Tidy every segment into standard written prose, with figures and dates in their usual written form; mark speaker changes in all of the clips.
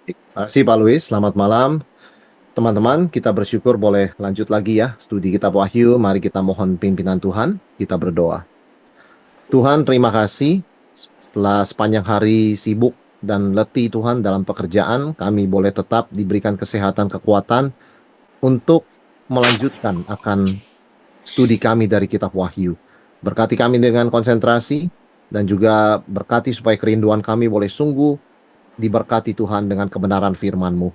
Speaker 1: Terima kasih Pak Luis, selamat malam. Teman-teman, kita bersyukur boleh lanjut lagi ya studi kitab Wahyu. Mari kita mohon pimpinan Tuhan, kita berdoa. Tuhan, terima kasih setelah sepanjang hari sibuk dan letih Tuhan dalam pekerjaan, kami boleh tetap diberikan kesehatan, kekuatan untuk melanjutkan akan studi kami dari kitab Wahyu. Berkati kami dengan konsentrasi dan juga berkati supaya kerinduan kami boleh sungguh diberkati Tuhan dengan kebenaran firman-Mu.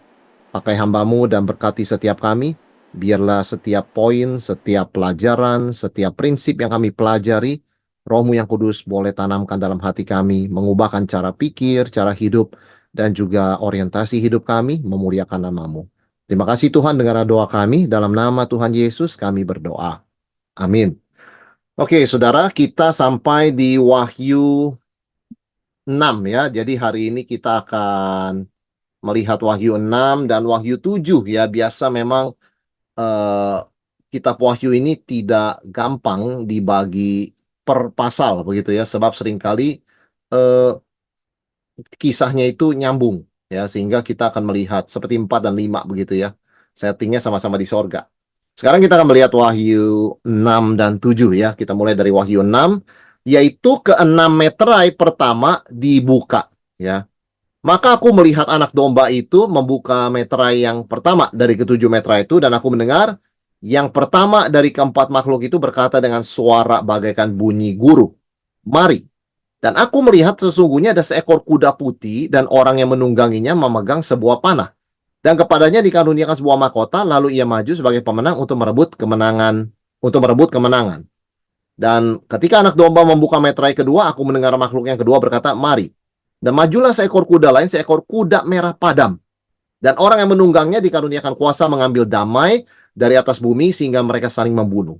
Speaker 1: Pakai hamba-Mu dan berkati setiap kami, biarlah setiap poin, setiap pelajaran, setiap prinsip yang kami pelajari, Roh-Mu yang kudus boleh tanamkan dalam hati kami, mengubahkan cara pikir, cara hidup, dan juga orientasi hidup kami, memuliakan nama-Mu. Terima kasih Tuhan, dengar doa kami, dalam nama Tuhan Yesus kami berdoa. Amin. Oke, saudara, kita sampai di Wahyu 6 ya. Jadi hari ini kita akan melihat Wahyu 6 dan Wahyu 7 ya. Biasa memang eh, kitab Wahyu ini tidak gampang dibagi per pasal begitu ya, sebab seringkali eh, kisahnya itu nyambung ya, sehingga kita akan melihat seperti 4 dan 5 begitu ya. Settingnya sama-sama di sorga. Sekarang kita akan melihat Wahyu 6 dan 7 ya. Kita mulai dari Wahyu 6, yaitu keenam meterai pertama dibuka ya. Maka aku melihat anak domba itu membuka meterai yang pertama dari ketujuh meterai itu, dan aku mendengar yang pertama dari keempat makhluk itu berkata dengan suara bagaikan bunyi guru, "Mari." Dan aku melihat sesungguhnya ada seekor kuda putih dan orang yang menungganginya memegang sebuah panah. Dan kepadanya dikaruniakan sebuah mahkota, lalu ia maju sebagai pemenang untuk merebut kemenangan. Dan ketika anak domba membuka meterai kedua, aku mendengar makhluk yang kedua berkata, "Mari." Dan majulah seekor kuda lain, seekor kuda merah padam. Dan orang yang menunggangnya dikaruniakan kuasa mengambil damai dari atas bumi sehingga mereka saling membunuh.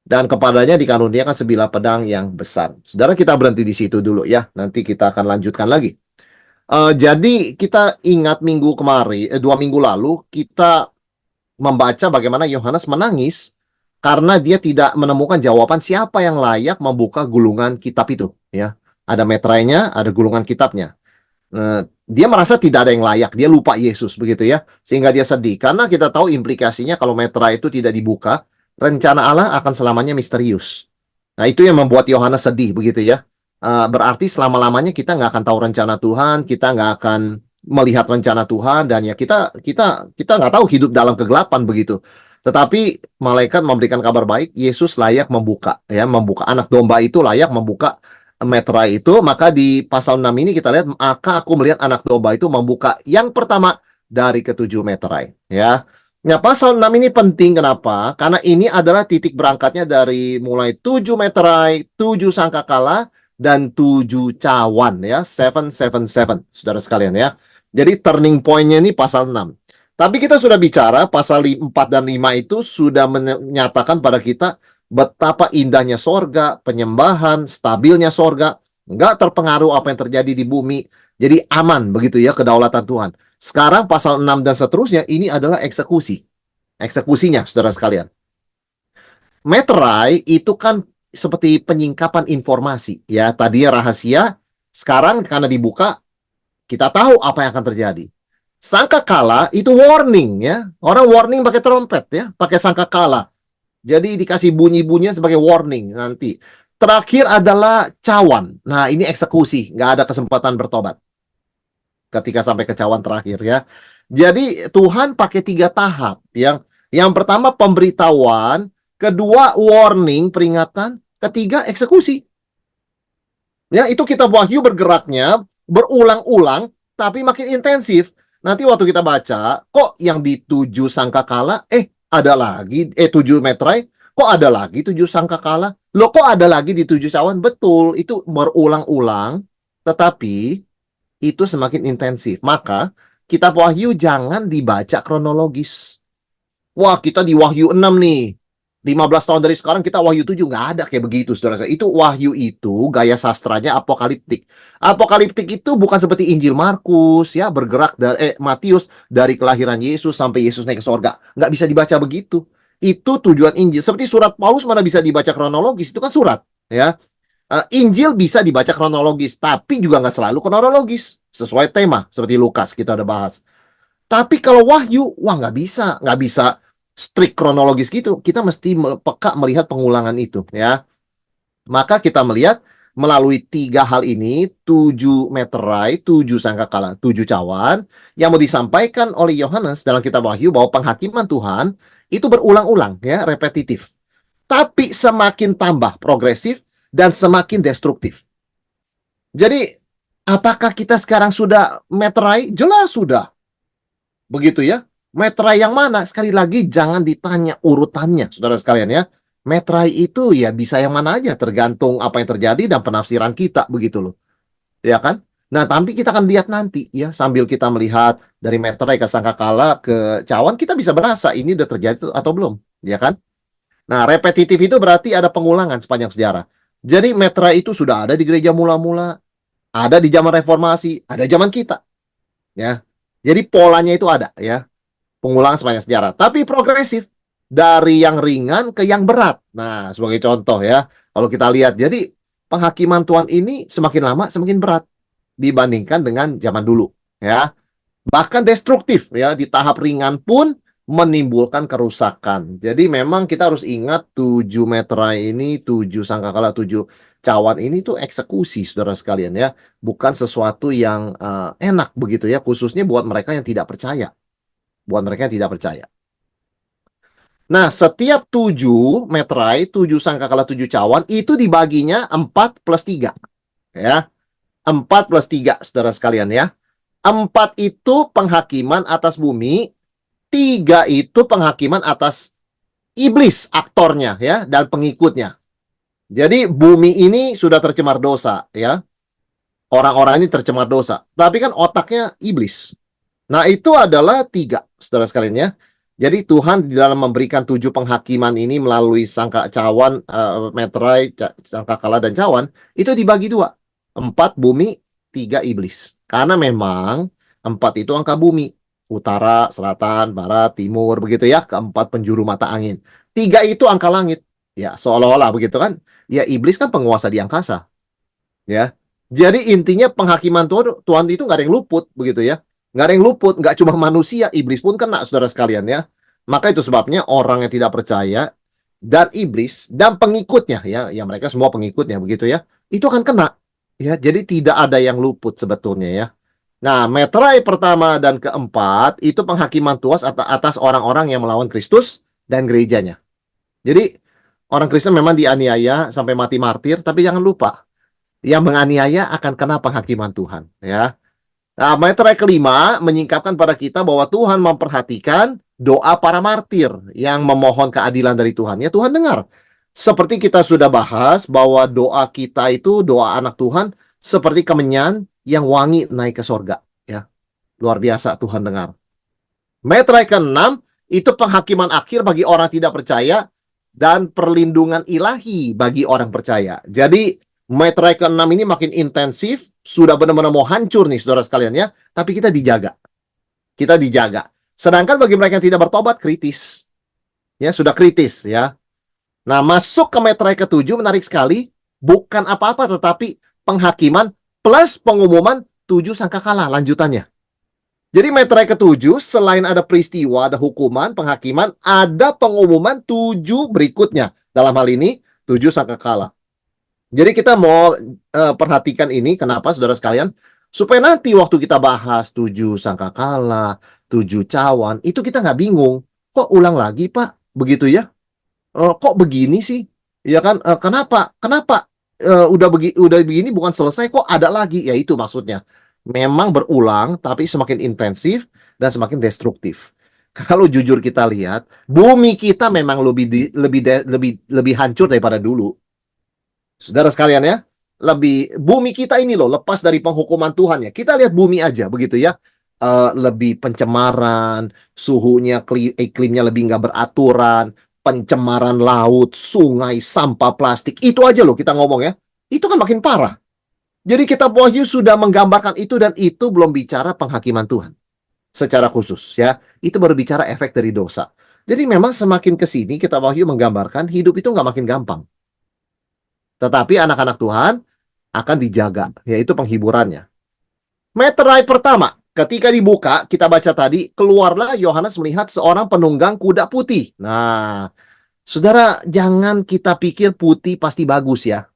Speaker 1: Dan kepadanya dikaruniakan sebilah pedang yang besar. Saudara, kita berhenti di situ dulu ya. Nanti kita akan lanjutkan lagi. Jadi kita ingat minggu kemarin, 2 minggu lalu, kita membaca bagaimana Yohanes menangis karena dia tidak menemukan jawaban siapa yang layak membuka gulungan kitab itu. Ya, ada meterainya, ada gulungan kitabnya. Dia merasa tidak ada yang layak, dia lupa Yesus begitu ya, sehingga dia sedih karena kita tahu implikasinya kalau meterai itu tidak dibuka, rencana Allah akan selamanya misterius. Nah, itu yang membuat Yohanes sedih begitu ya. Berarti selama-lamanya kita nggak akan tahu rencana Tuhan, kita nggak akan melihat rencana Tuhan, dan ya kita kita kita nggak tahu hidup dalam kegelapan begitu. Tetapi malaikat memberikan kabar baik, Yesus layak membuka ya, membuka anak domba itu layak membuka meterai itu. Maka di pasal 6 ini kita lihat, maka aku melihat anak domba itu membuka yang pertama dari ketujuh meterai ya. Nah, pasal 6 ini penting, kenapa? Karena ini adalah titik berangkatnya dari mulai 7 meterai, 7 sangkakala, dan 7 cawan ya, 777, saudara sekalian ya. Jadi turning point-nya ini pasal 6. Tapi kita sudah bicara, pasal 4 dan 5 itu sudah menyatakan pada kita betapa indahnya sorga, penyembahan, stabilnya sorga, nggak terpengaruh apa yang terjadi di bumi. Jadi aman begitu ya, kedaulatan Tuhan. Sekarang pasal 6 dan seterusnya ini adalah eksekusi. Eksekusinya, saudara sekalian. Meterai itu kan seperti penyingkapan informasi. Ya, tadinya rahasia, sekarang karena dibuka, kita tahu apa yang akan terjadi. Sangkakala itu warning ya. Orang warning pakai trompet ya, pakai sangkakala. Jadi dikasih bunyi-bunyian sebagai warning nanti. Terakhir adalah cawan. Nah, ini eksekusi, nggak ada kesempatan bertobat ketika sampai ke cawan terakhir ya. Jadi Tuhan pakai 3 tahap. Yang pertama pemberitahuan, kedua warning, peringatan, ketiga eksekusi. Ya, itu kitab Wahyu bergeraknya berulang-ulang tapi makin intensif. Nanti waktu kita baca, kok yang di 7 sangkakala, ada lagi, 7 meterai, kok ada lagi 7 sangkakala? Loh, kok ada lagi di 7 cawan? Betul, itu berulang-ulang, tetapi itu semakin intensif. Maka kitab Wahyu jangan dibaca kronologis. Wah, kita di Wahyu 6 nih. 15 tahun dari sekarang kita Wahyu 7. Nggak ada kayak begitu, saudara saya. Itu Wahyu itu gaya sastranya apokaliptik. Apokaliptik itu bukan seperti Injil Markus ya, bergerak dari Matius dari kelahiran Yesus sampai Yesus naik ke sorga. Nggak bisa dibaca begitu. Itu tujuan Injil. Seperti surat Paulus mana bisa dibaca kronologis, itu kan surat ya. Injil bisa dibaca kronologis, tapi juga nggak selalu kronologis. Sesuai tema, seperti Lukas kita udah bahas. Tapi kalau Wahyu, wah nggak bisa strict kronologis gitu. Kita mesti peka melihat pengulangan itu, ya. Maka kita melihat melalui 3 hal ini, 7 meterai, 7 sangkakala, 7 cawan, yang mau disampaikan oleh Yohanes dalam kitab Wahyu bahwa penghakiman Tuhan itu berulang-ulang, ya, repetitif. Tapi semakin tambah progresif dan semakin destruktif. Jadi, apakah kita sekarang sudah meterai? Jelas sudah. Begitu ya. Meterai yang mana? Sekali lagi jangan ditanya urutannya, saudara sekalian ya. Meterai itu ya bisa yang mana aja, tergantung apa yang terjadi dan penafsiran kita, begitu loh. Ya kan? Nah, tapi kita akan lihat nanti ya, sambil kita melihat dari meterai ke sangkakala ke cawan, kita bisa berasa ini udah terjadi atau belum, ya kan? Nah, repetitif itu berarti ada pengulangan sepanjang sejarah. Jadi meterai itu sudah ada di gereja mula-mula, ada di zaman reformasi, ada zaman kita, ya. Jadi polanya itu ada, ya. Pengulangan sepanjang sejarah, tapi progresif dari yang ringan ke yang berat. Nah, sebagai contoh ya, kalau kita lihat, jadi penghakiman Tuhan ini semakin lama semakin berat dibandingkan dengan zaman dulu, ya. Bahkan destruktif ya, di tahap ringan pun menimbulkan kerusakan. Jadi memang kita harus ingat 7 meterai ini, 7 sangkakala, 7 cawan ini tuh eksekusi, saudara sekalian ya. Bukan sesuatu yang enak begitu ya, khususnya buat mereka yang tidak percaya. Buat mereka yang tidak percaya. Nah, setiap 7 meterai, 7 sangkakala, 7 cawan, itu dibaginya 4 plus 3. Ya, 4 plus 3, saudara sekalian ya. 4 itu penghakiman atas bumi, 3 itu penghakiman atas iblis, aktornya ya, dan pengikutnya. Jadi bumi ini sudah tercemar dosa ya. Orang-orang ini tercemar dosa. Tapi kan otaknya iblis. Nah, itu adalah 3, saudara sekalian ya. Jadi Tuhan di dalam memberikan 7 penghakiman ini melalui sangka cawan, meterai, sangkakala, dan cawan, itu dibagi 2. 4 bumi, 3 iblis. Karena memang 4 itu angka bumi. Utara, selatan, barat, timur, begitu ya. Keempat penjuru mata angin. 3 itu angka langit. Ya, seolah-olah begitu kan. Ya, iblis kan penguasa di angkasa. Ya. Jadi intinya penghakiman Tuhan itu nggak ada yang luput, begitu ya. Nggak ada yang luput, nggak cuma manusia, iblis pun kena, saudara sekalian ya. Maka itu sebabnya orang yang tidak percaya dan iblis dan pengikutnya ya, ya mereka semua pengikutnya begitu ya, itu akan kena. Ya, jadi tidak ada yang luput sebetulnya ya. Nah, meterai pertama dan keempat itu penghakiman Tuhan atas orang-orang yang melawan Kristus dan gerejanya. Jadi orang Kristen memang dianiaya sampai mati martir, tapi jangan lupa yang menganiaya akan kena penghakiman Tuhan ya. Nah, meterai kelima menyingkapkan pada kita bahwa Tuhan memperhatikan doa para martir yang memohon keadilan dari Tuhan. Ya, Tuhan dengar. Seperti kita sudah bahas bahwa doa kita itu doa anak Tuhan seperti kemenyan yang wangi naik ke sorga. Ya, luar biasa Tuhan dengar. Meterai ke-6 itu penghakiman akhir bagi orang tidak percaya dan perlindungan ilahi bagi orang percaya. Jadi meterai ke-6 ini makin intensif, sudah benar-benar mau hancur nih saudara sekalian ya, tapi kita dijaga. Kita dijaga. Sedangkan bagi mereka yang tidak bertobat, kritis. Ya, sudah kritis ya. Nah, masuk ke meterai ke-7 menarik sekali, bukan apa-apa tetapi penghakiman plus pengumuman 7 sangkakala lanjutannya. Jadi meterai ke-7 selain ada peristiwa, ada hukuman, penghakiman, ada pengumuman 7 berikutnya. Dalam hal ini 7 sangkakala. Jadi kita mau perhatikan ini, kenapa saudara sekalian? Supaya nanti waktu kita bahas 7 sangkakala, 7 cawan, itu kita nggak bingung. Kok ulang lagi Pak? Begitu ya? Kok begini sih? Ya kan? Kenapa? Kenapa? Udah begini bukan selesai, kok ada lagi? Ya itu maksudnya. Memang berulang, tapi semakin intensif dan semakin destruktif. Kalau jujur kita lihat, bumi kita memang lebih hancur daripada dulu. Saudara sekalian ya, bumi kita ini loh lepas dari penghukuman Tuhan ya. Kita lihat bumi aja begitu ya. Lebih pencemaran, suhunya, iklimnya lebih nggak beraturan, pencemaran laut, sungai, sampah plastik. Itu aja loh kita ngomong ya. Itu kan makin parah. Jadi kitab Wahyu sudah menggambarkan itu dan itu belum bicara penghakiman Tuhan secara khusus ya. Itu baru bicara efek dari dosa. Jadi memang semakin ke sini kitab Wahyu menggambarkan hidup itu nggak makin gampang. Tetapi anak-anak Tuhan akan dijaga, yaitu penghiburannya. Meterai pertama, ketika dibuka, kita baca tadi, keluarlah Yohanes melihat seorang penunggang kuda putih. Nah, saudara, jangan kita pikir putih pasti bagus ya.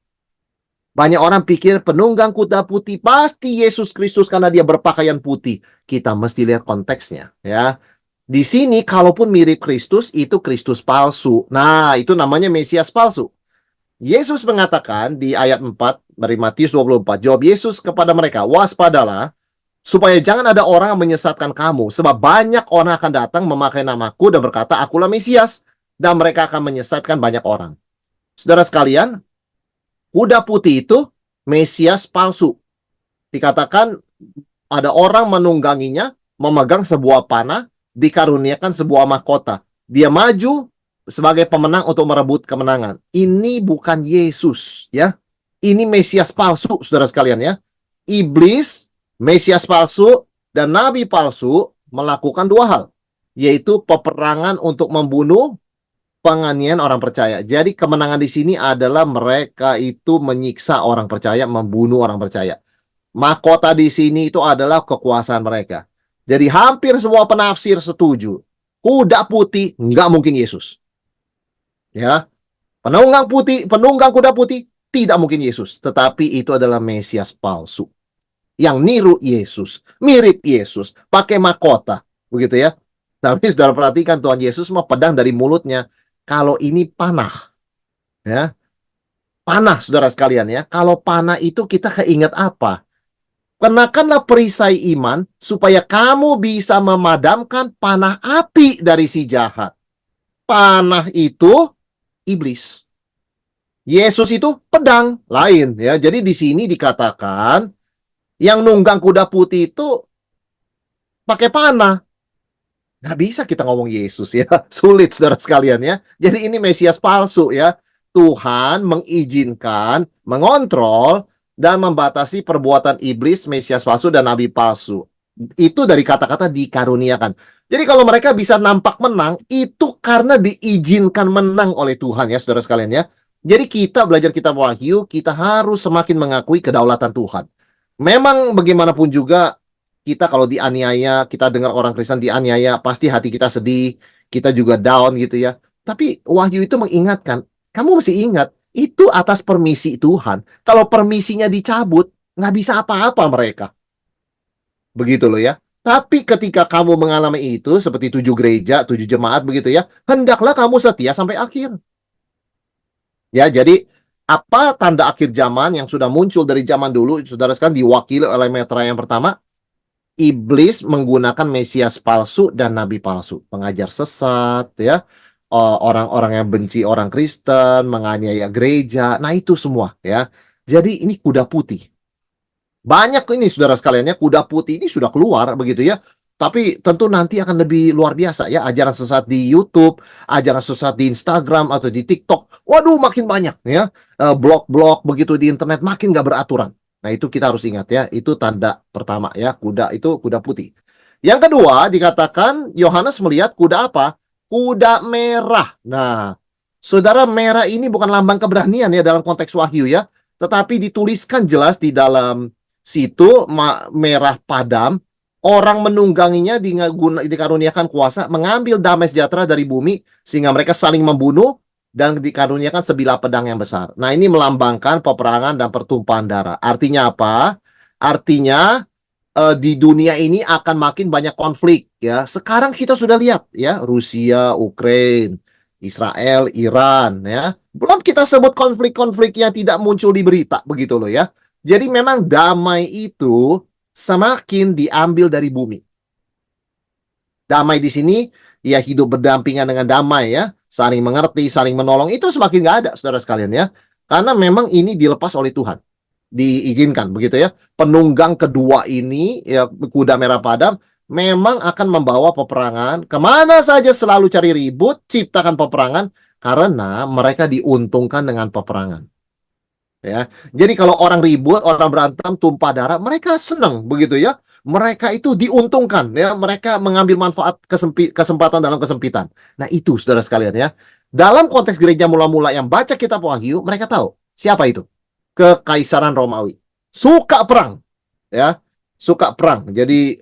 Speaker 1: Banyak orang pikir penunggang kuda putih pasti Yesus Kristus karena dia berpakaian putih. Kita mesti lihat konteksnya ya. Di sini kalaupun mirip Kristus, itu Kristus palsu. Nah, itu namanya Mesias palsu. Yesus mengatakan di ayat 4 dari Matius 24, jawab Yesus kepada mereka, waspadalah supaya jangan ada orang yang menyesatkan kamu, sebab banyak orang akan datang memakai namaku dan berkata, akulah Mesias, dan mereka akan menyesatkan banyak orang. Saudara sekalian, kuda putih itu Mesias palsu. Dikatakan ada orang menungganginya, memegang sebuah panah, dikaruniakan sebuah mahkota. Dia maju sebagai pemenang untuk merebut kemenangan. Ini bukan Yesus, ya. Ini Mesias palsu, saudara sekalian ya. Iblis, Mesias palsu, dan nabi palsu melakukan dua hal, yaitu peperangan untuk membunuh, penganiayaan orang percaya. Jadi kemenangan di sini adalah mereka itu menyiksa orang percaya, membunuh orang percaya. Mahkota di sini itu adalah kekuasaan mereka. Jadi hampir semua penafsir setuju. Kuda putih nggak mungkin Yesus. Ya, penunggang kuda putih tidak mungkin Yesus. Tetapi itu adalah Mesias palsu. Yang niru Yesus, mirip Yesus, pakai mahkota. Begitu ya. Tapi saudara perhatikan Tuhan Yesus mau pedang dari mulutnya. Kalau ini panah, ya, panah saudara sekalian ya. Kalau panah itu kita keinget apa? Kenakanlah perisai iman supaya kamu bisa memadamkan panah api dari si jahat. Panah itu iblis. Yesus itu pedang lain ya. Jadi di sini dikatakan yang nunggang kuda putih itu pakai panah. Nggak bisa kita ngomong Yesus ya. Sulit saudara sekalian ya. Jadi ini Mesias palsu ya. Tuhan mengizinkan, mengontrol, dan membatasi perbuatan iblis, Mesias palsu, dan nabi palsu. Itu dari kata-kata dikaruniakan. Jadi kalau mereka bisa nampak menang, itu karena diizinkan menang oleh Tuhan ya saudara sekalian ya. Jadi kita belajar kitab Wahyu, kita harus semakin mengakui kedaulatan Tuhan. Memang bagaimanapun juga, kita kalau dianiaya, kita dengar orang Kristen dianiaya, pasti hati kita sedih, kita juga down gitu ya. Tapi Wahyu itu mengingatkan, kamu mesti ingat, itu atas permisi Tuhan. Kalau permisinya dicabut, nggak bisa apa-apa mereka. Begitu loh ya. Tapi ketika kamu mengalami itu, seperti 7 gereja, 7 jemaat begitu ya, hendaklah kamu setia sampai akhir. Ya, jadi apa tanda akhir zaman yang sudah muncul dari zaman dulu, saudara sekalian, diwakili oleh meterai yang pertama, iblis menggunakan Mesias palsu dan nabi palsu, pengajar sesat ya, orang-orang yang benci orang Kristen, menganiaya gereja. Nah, itu semua ya. Jadi ini kuda putih. Banyak ini saudara sekalian ya, kuda putih ini sudah keluar begitu ya. Tapi tentu nanti akan lebih luar biasa ya, ajaran sesat di YouTube, ajaran sesat di Instagram atau di TikTok. Waduh, makin banyak ya. Blog-blog begitu di internet makin gak beraturan. Nah, itu kita harus ingat ya, itu tanda pertama ya, kuda itu kuda putih. Yang kedua, dikatakan Yohanes melihat kuda apa? Kuda merah. Nah, saudara, merah ini bukan lambang keberanian ya dalam konteks Wahyu ya, tetapi dituliskan jelas di dalam situ, merah padam, orang menungganginya dikaruniakan kuasa mengambil damai sejahtera dari bumi sehingga mereka saling membunuh, dan dikaruniakan sebilah pedang yang besar. Nah, ini melambangkan peperangan dan pertumpahan darah. Artinya apa? Artinya di dunia ini akan makin banyak konflik ya. Sekarang kita sudah lihat ya, Rusia, Ukraina, Israel, Iran ya. Belum kita sebut konflik-konflik yang tidak muncul di berita begitu loh ya. Jadi memang damai itu semakin diambil dari bumi. Damai di sini ya hidup berdampingan dengan damai ya. Saling mengerti, saling menolong, itu semakin nggak ada, saudara sekalian ya. Karena memang ini dilepas oleh Tuhan. Diizinkan, begitu ya. Penunggang kedua ini, ya kuda merah padam, memang akan membawa peperangan. Kemana saja selalu cari ribut, ciptakan peperangan, karena mereka diuntungkan dengan peperangan. Ya, jadi kalau orang ribut, orang berantem, tumpah darah, mereka senang, begitu ya. Mereka itu diuntungkan ya, mereka mengambil manfaat kesempatan dalam kesempitan. Nah, itu saudara sekalian ya. Dalam konteks gereja mula-mula yang baca kitab Wahyu, mereka tahu Siapa itu? Kekaisaran Romawi. Suka perang, ya, suka perang. Jadi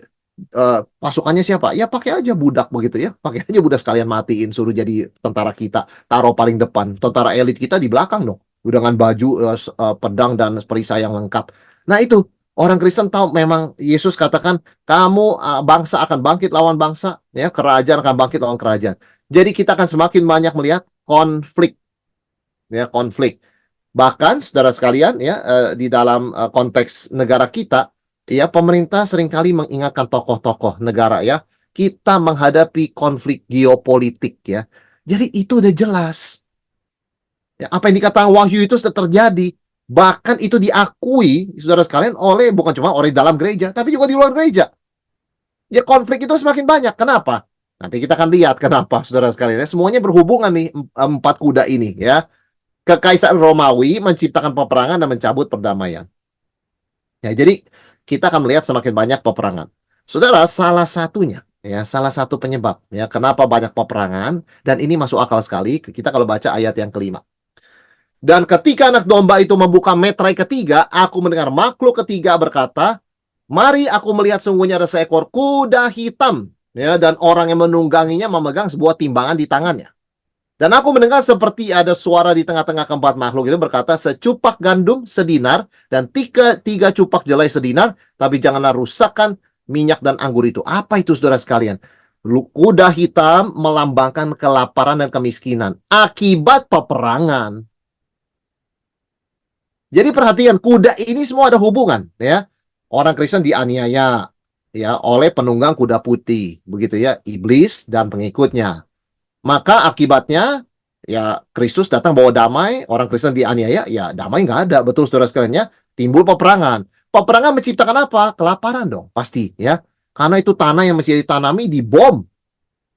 Speaker 1: pasukannya siapa? Ya pakai aja budak begitu ya. Pakai aja budak sekalian matiin, suruh jadi tentara kita, taruh paling depan. Tentara elit kita di belakang dong. Dengan baju pedang dan perisai yang lengkap. Nah, itu orang Kristen tahu memang Yesus katakan kamu bangsa akan bangkit lawan bangsa, ya, kerajaan akan bangkit lawan kerajaan. Jadi kita akan semakin banyak melihat konflik, ya, konflik. Bahkan saudara sekalian ya, di dalam konteks negara kita, ya, pemerintah seringkali mengingatkan tokoh-tokoh negara ya, kita menghadapi konflik geopolitik ya. Jadi itu udah jelas. Ya, apa yang dikatakan Wahyu itu sudah terjadi. Bahkan itu diakui saudara sekalian oleh bukan cuma orang dalam gereja, tapi juga di luar gereja. Ya, konflik itu semakin banyak. Kenapa? Nanti kita akan lihat kenapa saudara sekalian ya. Semuanya berhubungan nih, empat kuda ini ya. Kekaisaran Romawi menciptakan peperangan dan mencabut perdamaian. Ya, jadi kita akan melihat semakin banyak peperangan. Saudara, salah satunya, ya, salah satu penyebab, ya, kenapa banyak peperangan, dan ini masuk akal sekali, kita kalau baca ayat yang kelima. Dan ketika anak domba itu membuka metrai ketiga, aku mendengar makhluk ketiga berkata, mari aku melihat sungguhnya ada seekor kuda hitam, ya, dan orang yang menungganginya memegang sebuah timbangan di tangannya. Dan aku mendengar seperti ada suara di tengah-tengah keempat makhluk itu berkata, secupak gandum sedinar dan tiga cupak jelai sedinar, tapi janganlah rusakkan minyak dan anggur itu. Apa itu saudara sekalian? Kuda hitam melambangkan kelaparan dan kemiskinan akibat peperangan. Jadi perhatian, kuda ini semua ada hubungan ya. Orang Kristen dianiaya ya oleh penunggang kuda putih, begitu ya, iblis dan pengikutnya. Maka akibatnya, ya, Kristus datang bawa damai, orang Kristen dianiaya, ya damai nggak ada, betul saudara sekalian ya. Timbul peperangan. Peperangan menciptakan apa? Kelaparan dong, pasti ya. Karena itu tanah yang mesti ditanami dibom,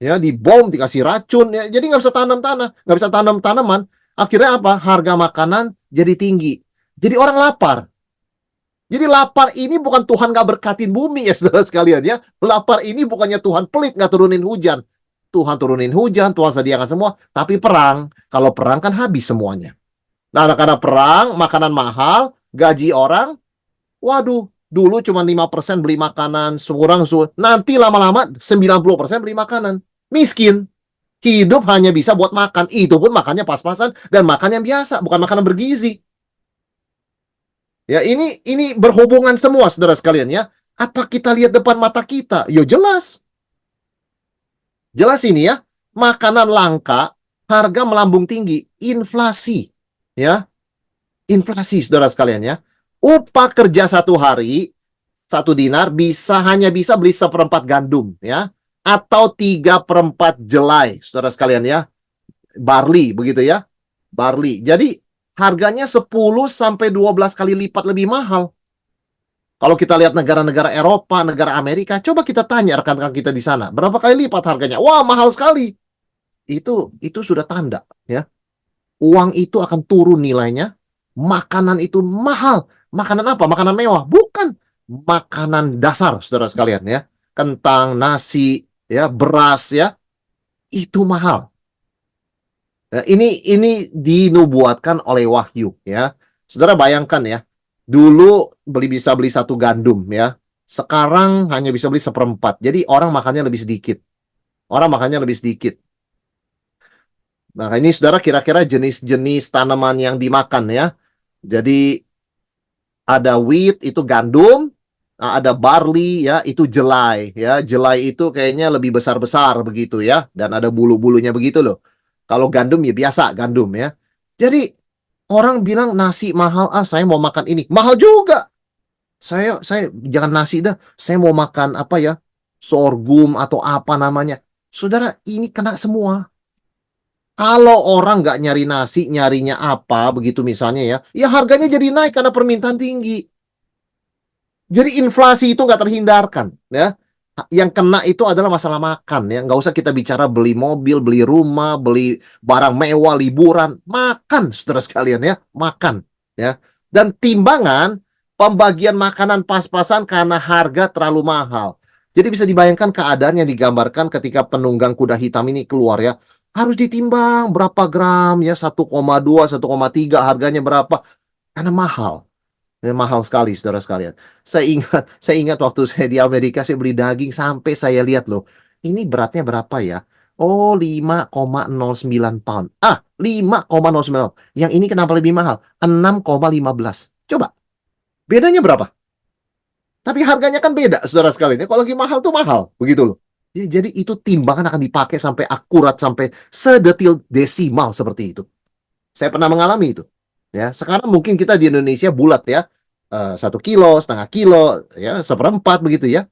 Speaker 1: ya, dibom, dikasih racun, ya. Jadi nggak bisa tanam tanah, nggak bisa tanam tanaman. Akhirnya apa? Harga makanan jadi tinggi. Jadi orang lapar. Jadi lapar ini bukan Tuhan nggak berkatin bumi ya saudara sekalian ya. Lapar ini bukannya Tuhan pelit nggak turunin hujan. Tuhan turunin hujan, Tuhan sediakan semua. Tapi perang, kalau perang kan habis semuanya. Nah, karena perang, makanan mahal, gaji orang, waduh, dulu cuma 5% beli makanan, nanti lama-lama 90% beli makanan. Miskin. Hidup hanya bisa buat makan. Itu pun makannya pas-pasan dan makan yang biasa, bukan makanan bergizi. Ya, ini berhubungan semua saudara sekalian ya. Apa kita lihat depan mata kita? Yo, jelas. Jelas ini ya, makanan langka, harga melambung tinggi, inflasi, ya, inflasi saudara sekalian ya. Upah kerja satu hari, 1 dinar hanya bisa beli 1/4 gandum, ya, atau 3/4 jelai, saudara sekalian ya, barley begitu ya, barley. Jadi harganya 10 sampai 12 kali lipat lebih mahal. Kalau kita lihat negara-negara Eropa, negara Amerika, coba kita tanya rekan-rekan kita di sana, berapa kali lipat harganya? Wah, mahal sekali. Itu sudah tanda ya. Uang itu akan turun nilainya. Makanan itu mahal. Makanan apa? Makanan mewah? Bukan. Makanan dasar, saudara sekalian ya. Kentang, nasi, ya, beras ya. Itu mahal. Ya, ini dinubuatkan oleh Wahyu ya. Saudara bayangkan ya. Dulu bisa beli 1 gandum ya. Sekarang hanya bisa beli 1/4. Jadi orang makannya lebih sedikit. Orang makannya lebih sedikit. Nah, ini saudara kira-kira jenis-jenis tanaman yang dimakan ya. Jadi ada wheat itu gandum, ada barley ya itu jelai ya. Jelai itu kayaknya lebih besar-besar begitu ya, dan ada bulu-bulunya begitu loh. Kalau gandum ya biasa gandum ya. Jadi orang bilang nasi mahal, saya mau makan ini. Mahal juga. Saya jangan nasi dah. Saya mau makan apa ya? Sorghum atau apa namanya. Saudara, ini kena semua. Kalau orang nggak nyari nasi, nyarinya apa, begitu misalnya ya, ya harganya jadi naik karena permintaan tinggi. Jadi inflasi itu nggak terhindarkan, ya. Yang kena itu adalah masalah makan, ya. Nggak usah kita bicara beli mobil, beli rumah, beli barang mewah, liburan, makan, saudara sekalian ya, makan, ya. Dan timbangan pembagian makanan pas-pasan karena harga terlalu mahal. Jadi bisa dibayangkan keadaan yang digambarkan ketika penunggang kuda hitam ini keluar ya. Harus ditimbang berapa gram ya, 1,2, 1,3 harganya berapa. Karena mahal. Ya, mahal sekali saudara sekalian. Saya ingat waktu saya di Amerika saya beli daging sampai saya lihat loh. Ini beratnya berapa ya? Oh, 5,09 pound. 5,09 pound. Yang ini kenapa lebih mahal? 6,15. Coba, bedanya berapa? Tapi harganya kan beda, saudara sekalian. Ya, kalau lagi mahal tuh mahal, begitu loh. Ya, jadi itu timbangan akan dipakai sampai akurat, sampai sedetil desimal seperti itu. Saya pernah mengalami itu. Ya, sekarang mungkin kita di Indonesia bulat ya, 1 kilo, setengah kilo, ya seperempat begitu ya.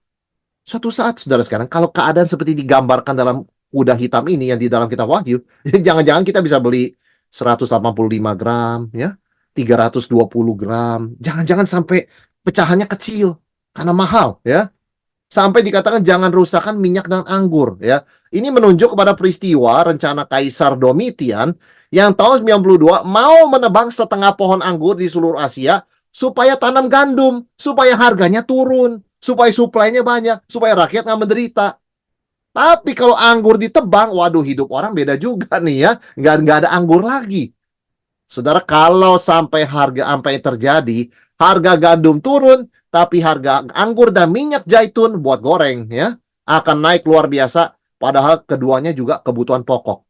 Speaker 1: Suatu saat, saudara sekarang, kalau keadaan seperti digambarkan dalam kuda hitam ini yang di dalam kitab Wahyu, jangan-jangan kita bisa beli 185 gram, ya, 320 gram. Jangan-jangan sampai pecahannya kecil karena mahal, ya. Sampai dikatakan jangan rusakkan minyak dan anggur, ya. Ini menunjuk kepada peristiwa rencana Kaisar Domitian yang tahun 92 mau menebang setengah pohon anggur di seluruh Asia supaya tanam gandum, supaya harganya turun, supaya suplainya banyak, supaya rakyat nggak menderita. Tapi kalau anggur ditebang, waduh, hidup orang beda juga nih ya, nggak ada anggur lagi. Saudara, kalau sampai terjadi, harga gandum turun, tapi harga anggur dan minyak zaitun buat goreng ya akan naik luar biasa. Padahal keduanya juga kebutuhan pokok.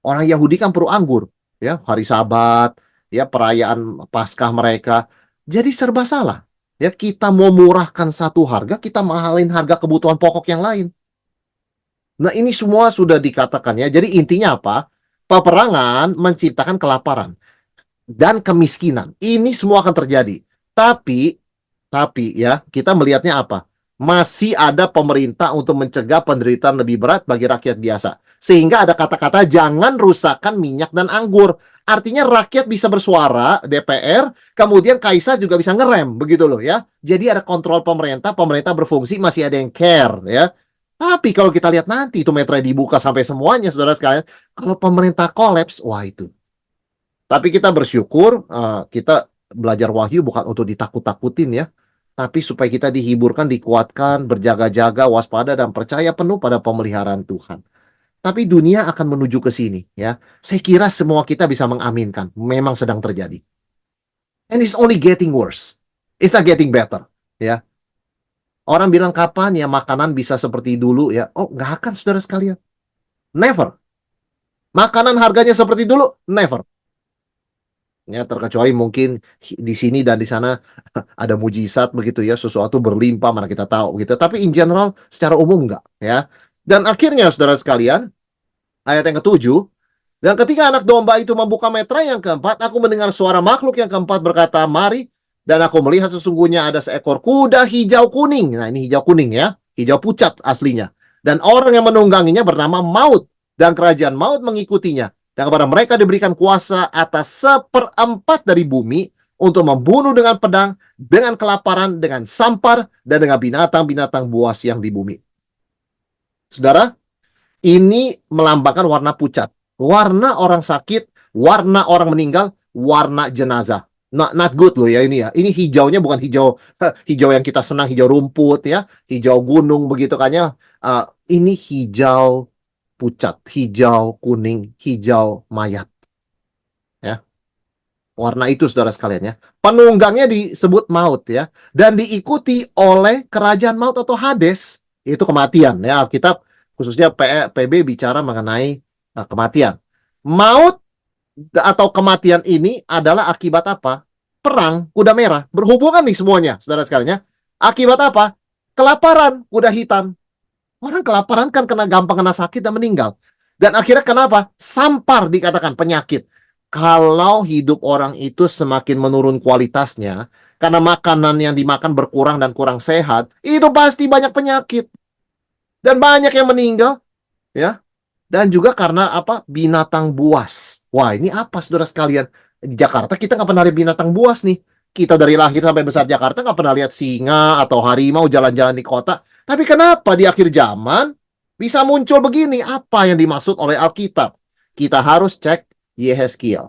Speaker 1: Orang Yahudi kan perlu anggur, ya, hari Sabat, ya, perayaan Paskah mereka. Jadi serba salah. Ya, kita mau murahkan satu harga, kita mahalin harga kebutuhan pokok yang lain. Nah, ini semua sudah dikatakan ya. Jadi intinya apa? Peperangan menciptakan kelaparan dan kemiskinan. Ini semua akan terjadi. Tapi ya, kita melihatnya apa? Masih ada pemerintah untuk mencegah penderitaan lebih berat bagi rakyat biasa. Sehingga ada kata-kata jangan rusakkan minyak dan anggur. Artinya rakyat bisa bersuara, DPR, kemudian kaisar juga bisa ngerem, begitu loh ya. Jadi ada kontrol pemerintah, pemerintah berfungsi, masih ada yang care ya. Tapi kalau kita lihat nanti itu metre dibuka sampai semuanya, saudara sekalian, kalau pemerintah kolaps, wah itu. Tapi kita bersyukur, kita belajar wahyu bukan untuk ditakut-takutin ya, tapi supaya kita dihiburkan, dikuatkan, berjaga-jaga, waspada, dan percaya penuh pada pemeliharaan Tuhan. Tapi dunia akan menuju ke sini ya. Saya kira semua kita bisa mengaminkan, memang sedang terjadi. And it's only getting worse. It's not getting better ya. Orang bilang kapan ya makanan bisa seperti dulu ya. Oh, nggak akan saudara sekalian. Never. Makanan harganya seperti dulu? Never. Ya, terkecuali mungkin di sini dan di sana ada mujizat begitu ya, sesuatu berlimpah mana kita tahu gitu. Tapi in general secara umum enggak ya. Dan akhirnya saudara sekalian, ayat yang ketujuh, dan ketika anak domba itu membuka meterai yang keempat, aku mendengar suara makhluk yang keempat berkata, mari, dan aku melihat sesungguhnya ada seekor kuda hijau kuning. Nah, ini hijau kuning ya, hijau pucat aslinya. Dan orang yang menungganginya bernama Maut, dan kerajaan Maut mengikutinya. Dan kepada mereka diberikan kuasa atas 1/4 dari bumi untuk membunuh dengan pedang, dengan kelaparan, dengan sampar, dan dengan binatang-binatang buas yang di bumi. Saudara, ini melambangkan warna pucat. Warna orang sakit, warna orang meninggal, warna jenazah. Not good loh ya ini ya. Ini hijaunya bukan hijau hijau yang kita senang, hijau rumput ya, hijau gunung begitu kan ya. Ini hijau pucat, hijau kuning, hijau mayat. Ya. Warna itu saudara sekalian ya. Penunggangnya disebut maut ya, dan diikuti oleh kerajaan maut atau Hades, itu kematian ya. Alkitab khususnya PB bicara mengenai kematian. Maut atau kematian ini adalah akibat apa? Perang kuda merah. Berhubungan nih semuanya saudara sekalian ya. Akibat apa? Kelaparan kuda hitam. Orang kelaparan kan gampang kena sakit dan meninggal. Dan akhirnya kenapa? Sampar dikatakan penyakit. Kalau hidup orang itu semakin menurun kualitasnya, karena makanan yang dimakan berkurang dan kurang sehat, itu pasti banyak penyakit. Dan banyak yang meninggal. Ya. Dan juga karena apa? Binatang buas. Wah, ini apa saudara sekalian? Di Jakarta kita nggak pernah lihat binatang buas nih. Kita dari lahir sampai besar Jakarta nggak pernah lihat singa atau harimau jalan-jalan di kota. Tapi kenapa di akhir zaman bisa muncul begini? Apa yang dimaksud oleh Alkitab? Kita harus cek Yehezkiel.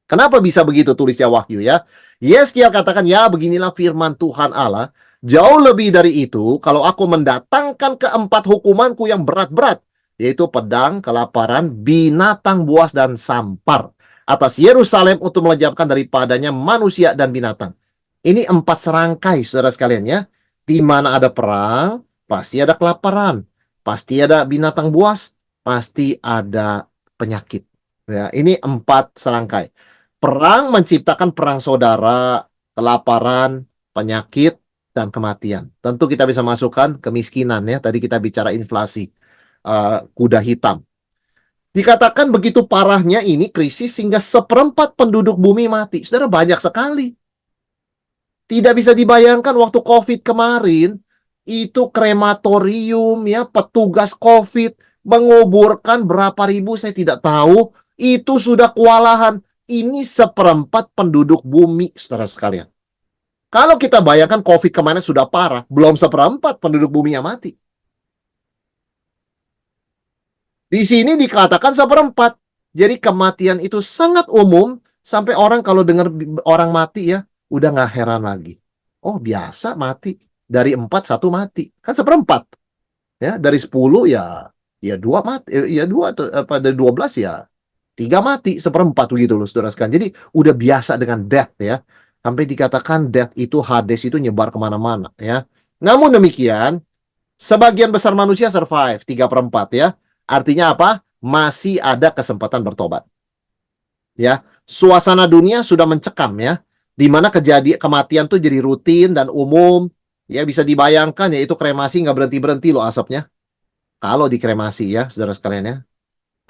Speaker 1: Kenapa bisa begitu tulisnya Wahyu ya? Yehezkiel katakan, ya beginilah firman Tuhan Allah. Jauh lebih dari itu, kalau aku mendatangkan keempat hukumanku yang berat-berat yaitu pedang, kelaparan, binatang buas, dan sampar atas Yerusalem untuk melejapkan daripadanya manusia dan binatang. Ini 4 serangkai, saudara sekalian ya. Di mana ada perang, pasti ada kelaparan, pasti ada binatang buas, pasti ada penyakit. Ya, ini 4 serangkai. Perang menciptakan perang saudara, kelaparan, penyakit, dan kematian. Tentu kita bisa masukkan kemiskinan ya. Tadi kita bicara inflasi, kuda hitam. Dikatakan begitu parahnya ini krisis sehingga seperempat penduduk bumi mati. Saudara, banyak sekali. Tidak bisa dibayangkan waktu COVID kemarin, itu krematorium ya, petugas COVID menguburkan berapa ribu saya tidak tahu. Itu sudah kewalahan. Ini seperempat penduduk bumi, saudara sekalian. Kalau kita bayangkan COVID kemarin sudah parah, belum seperempat penduduk bumi yang mati. Di sini dikatakan seperempat. Jadi kematian itu sangat umum, sampai orang kalau dengar orang mati ya, udah nggak heran lagi. Oh, biasa mati. Dari 4, 1 mati. Kan seperempat. Ya, dari 10 ya, ya 2 mati. Ya 2 atau apa, dari 12 ya 3 mati. Seperempat begitu loh, saudara sekalian. Jadi udah biasa dengan death ya. Sampai dikatakan death itu, Hades itu nyebar kemana-mana ya. Namun demikian, sebagian besar manusia survive, 3/4 ya. Artinya apa? Masih ada kesempatan bertobat. Ya, suasana dunia sudah mencekam ya. Di mana kematian tuh jadi rutin dan umum. Ya, bisa dibayangkan ya, itu kremasi nggak berhenti-berhenti loh asapnya. Kalau dikremasi ya, saudara sekalian ya.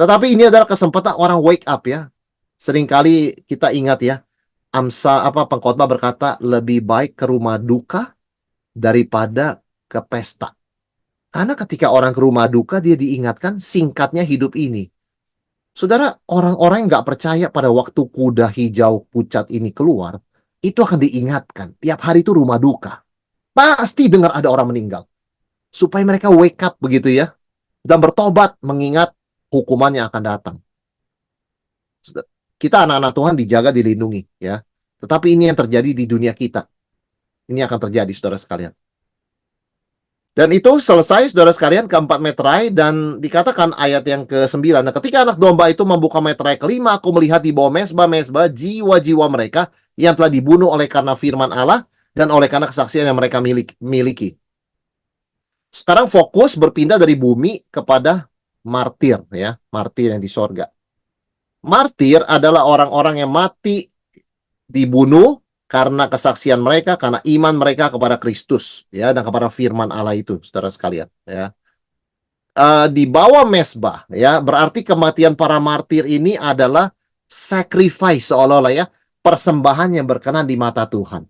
Speaker 1: Tetapi ini adalah kesempatan orang wake up ya. Seringkali kita ingat ya, pengkhotbah berkata lebih baik ke rumah duka daripada ke pesta. Karena ketika orang ke rumah duka, dia diingatkan singkatnya hidup ini. Saudara, orang-orang yang nggak percaya pada waktu kuda hijau pucat ini keluar, itu akan diingatkan. Tiap hari itu rumah duka. Pasti dengar ada orang meninggal. Supaya mereka wake up begitu ya. Dan bertobat mengingat hukuman yang akan datang. Kita anak-anak Tuhan dijaga, dilindungi ya. Tetapi ini yang terjadi di dunia kita. Ini akan terjadi, saudara sekalian. Dan itu selesai, saudara sekalian, keempat meterai. Dan dikatakan ayat yang ke-9. Nah, ketika anak domba itu membuka meterai kelima, aku melihat di bawah mesbah-mesbah jiwa-jiwa mereka yang telah dibunuh oleh karena firman Allah dan oleh karena kesaksian yang mereka miliki. Sekarang fokus berpindah dari bumi kepada martir ya, martir yang di sorga. Martir adalah orang-orang yang mati dibunuh karena kesaksian mereka, karena iman mereka kepada Kristus ya, dan kepada firman Allah itu, saudara sekalian ya. Di bawah mesbah ya, berarti kematian para martir ini adalah sacrifice, seolah-olah ya, persembahan yang berkenan di mata Tuhan.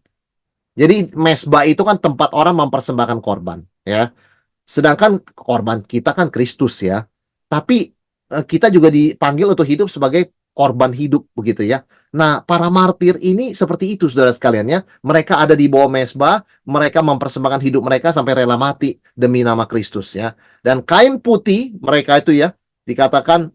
Speaker 1: Jadi mesbah itu kan tempat orang mempersembahkan korban ya. Sedangkan korban kita kan Kristus ya. Tapi kita juga dipanggil untuk hidup sebagai korban hidup begitu ya. Nah, para martir ini seperti itu, saudara sekalian ya. Mereka ada di bawah mesbah, mereka mempersembahkan hidup mereka sampai rela mati demi nama Kristus ya. Dan kain putih mereka itu ya, dikatakan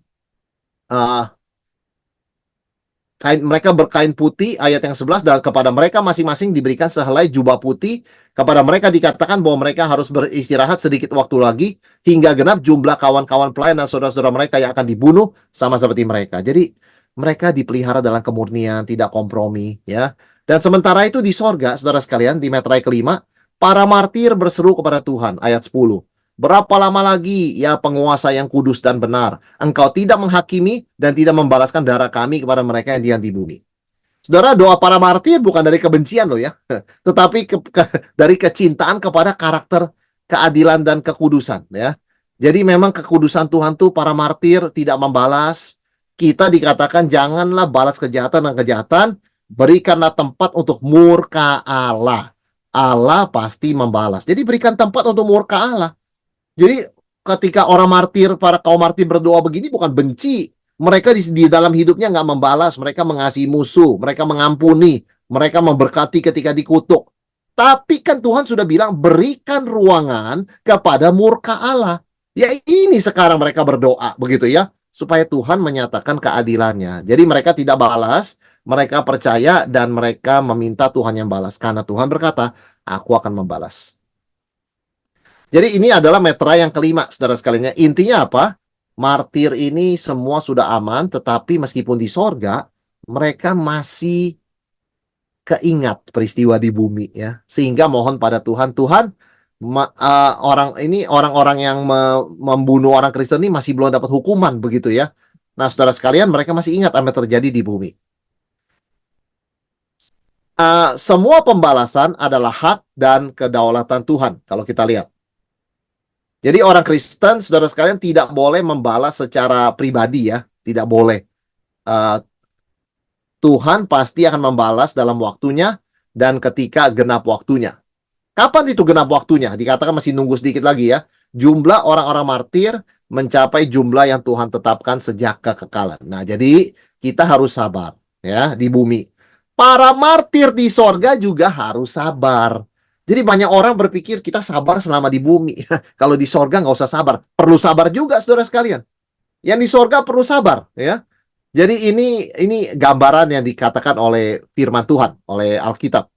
Speaker 1: mereka berkain putih, ayat yang 11, dan kepada mereka masing-masing diberikan sehelai jubah putih. Kepada mereka dikatakan bahwa mereka harus beristirahat sedikit waktu lagi hingga genap jumlah kawan-kawan pelayan dan saudara-saudara mereka yang akan dibunuh sama seperti mereka. Jadi mereka dipelihara dalam kemurnian, tidak kompromi ya. Dan sementara itu di sorga, saudara sekalian, di meterai kelima, para martir berseru kepada Tuhan, ayat 10. Berapa lama lagi ya penguasa yang kudus dan benar, engkau tidak menghakimi dan tidak membalaskan darah kami kepada mereka yang diam di bumi. Saudara, doa para martir bukan dari kebencian loh ya, tetapi dari kecintaan kepada karakter keadilan dan kekudusan ya. Jadi memang kekudusan Tuhan tuh para martir tidak membalas. Kita dikatakan janganlah balas kejahatan dan kejahatan, berikanlah tempat untuk murka Allah. Allah pasti membalas. Jadi berikan tempat untuk murka Allah. Jadi ketika orang martir, para kaum martir berdoa begini bukan benci. Mereka di dalam hidupnya nggak membalas. Mereka mengasihi musuh. Mereka mengampuni. Mereka memberkati ketika dikutuk. Tapi kan Tuhan sudah bilang berikan ruangan kepada murka Allah. Ya ini sekarang mereka berdoa begitu ya. Supaya Tuhan menyatakan keadilannya. Jadi mereka tidak balas. Mereka percaya dan mereka meminta Tuhan yang balas. Karena Tuhan berkata, aku akan membalas. Jadi ini adalah meterai yang kelima, saudara sekalian. Intinya apa? Martir ini semua sudah aman, tetapi meskipun di sorga, mereka masih keingat peristiwa di bumi ya. Sehingga mohon pada Tuhan, Tuhan orang-orang yang membunuh orang Kristen ini masih belum dapat hukuman begitu ya. Nah, saudara sekalian, mereka masih ingat apa yang terjadi di bumi. Semua pembalasan adalah hak dan kedaulatan Tuhan kalau kita lihat. Jadi orang Kristen, saudara sekalian, tidak boleh membalas secara pribadi ya, tidak boleh. Uh, Tuhan pasti akan membalas dalam waktunya dan ketika genap waktunya. Kapan itu genap waktunya? Dikatakan masih nunggu sedikit lagi ya. Jumlah orang-orang martir mencapai jumlah yang Tuhan tetapkan sejak kekekalan. Nah, jadi kita harus sabar ya di bumi. Para martir di sorga juga harus sabar. Jadi banyak orang berpikir kita sabar selama di bumi. Kalau di sorga nggak usah sabar. Perlu sabar juga, saudara sekalian. Yang di sorga perlu sabar ya. Jadi ini gambaran yang dikatakan oleh firman Tuhan, oleh Alkitab.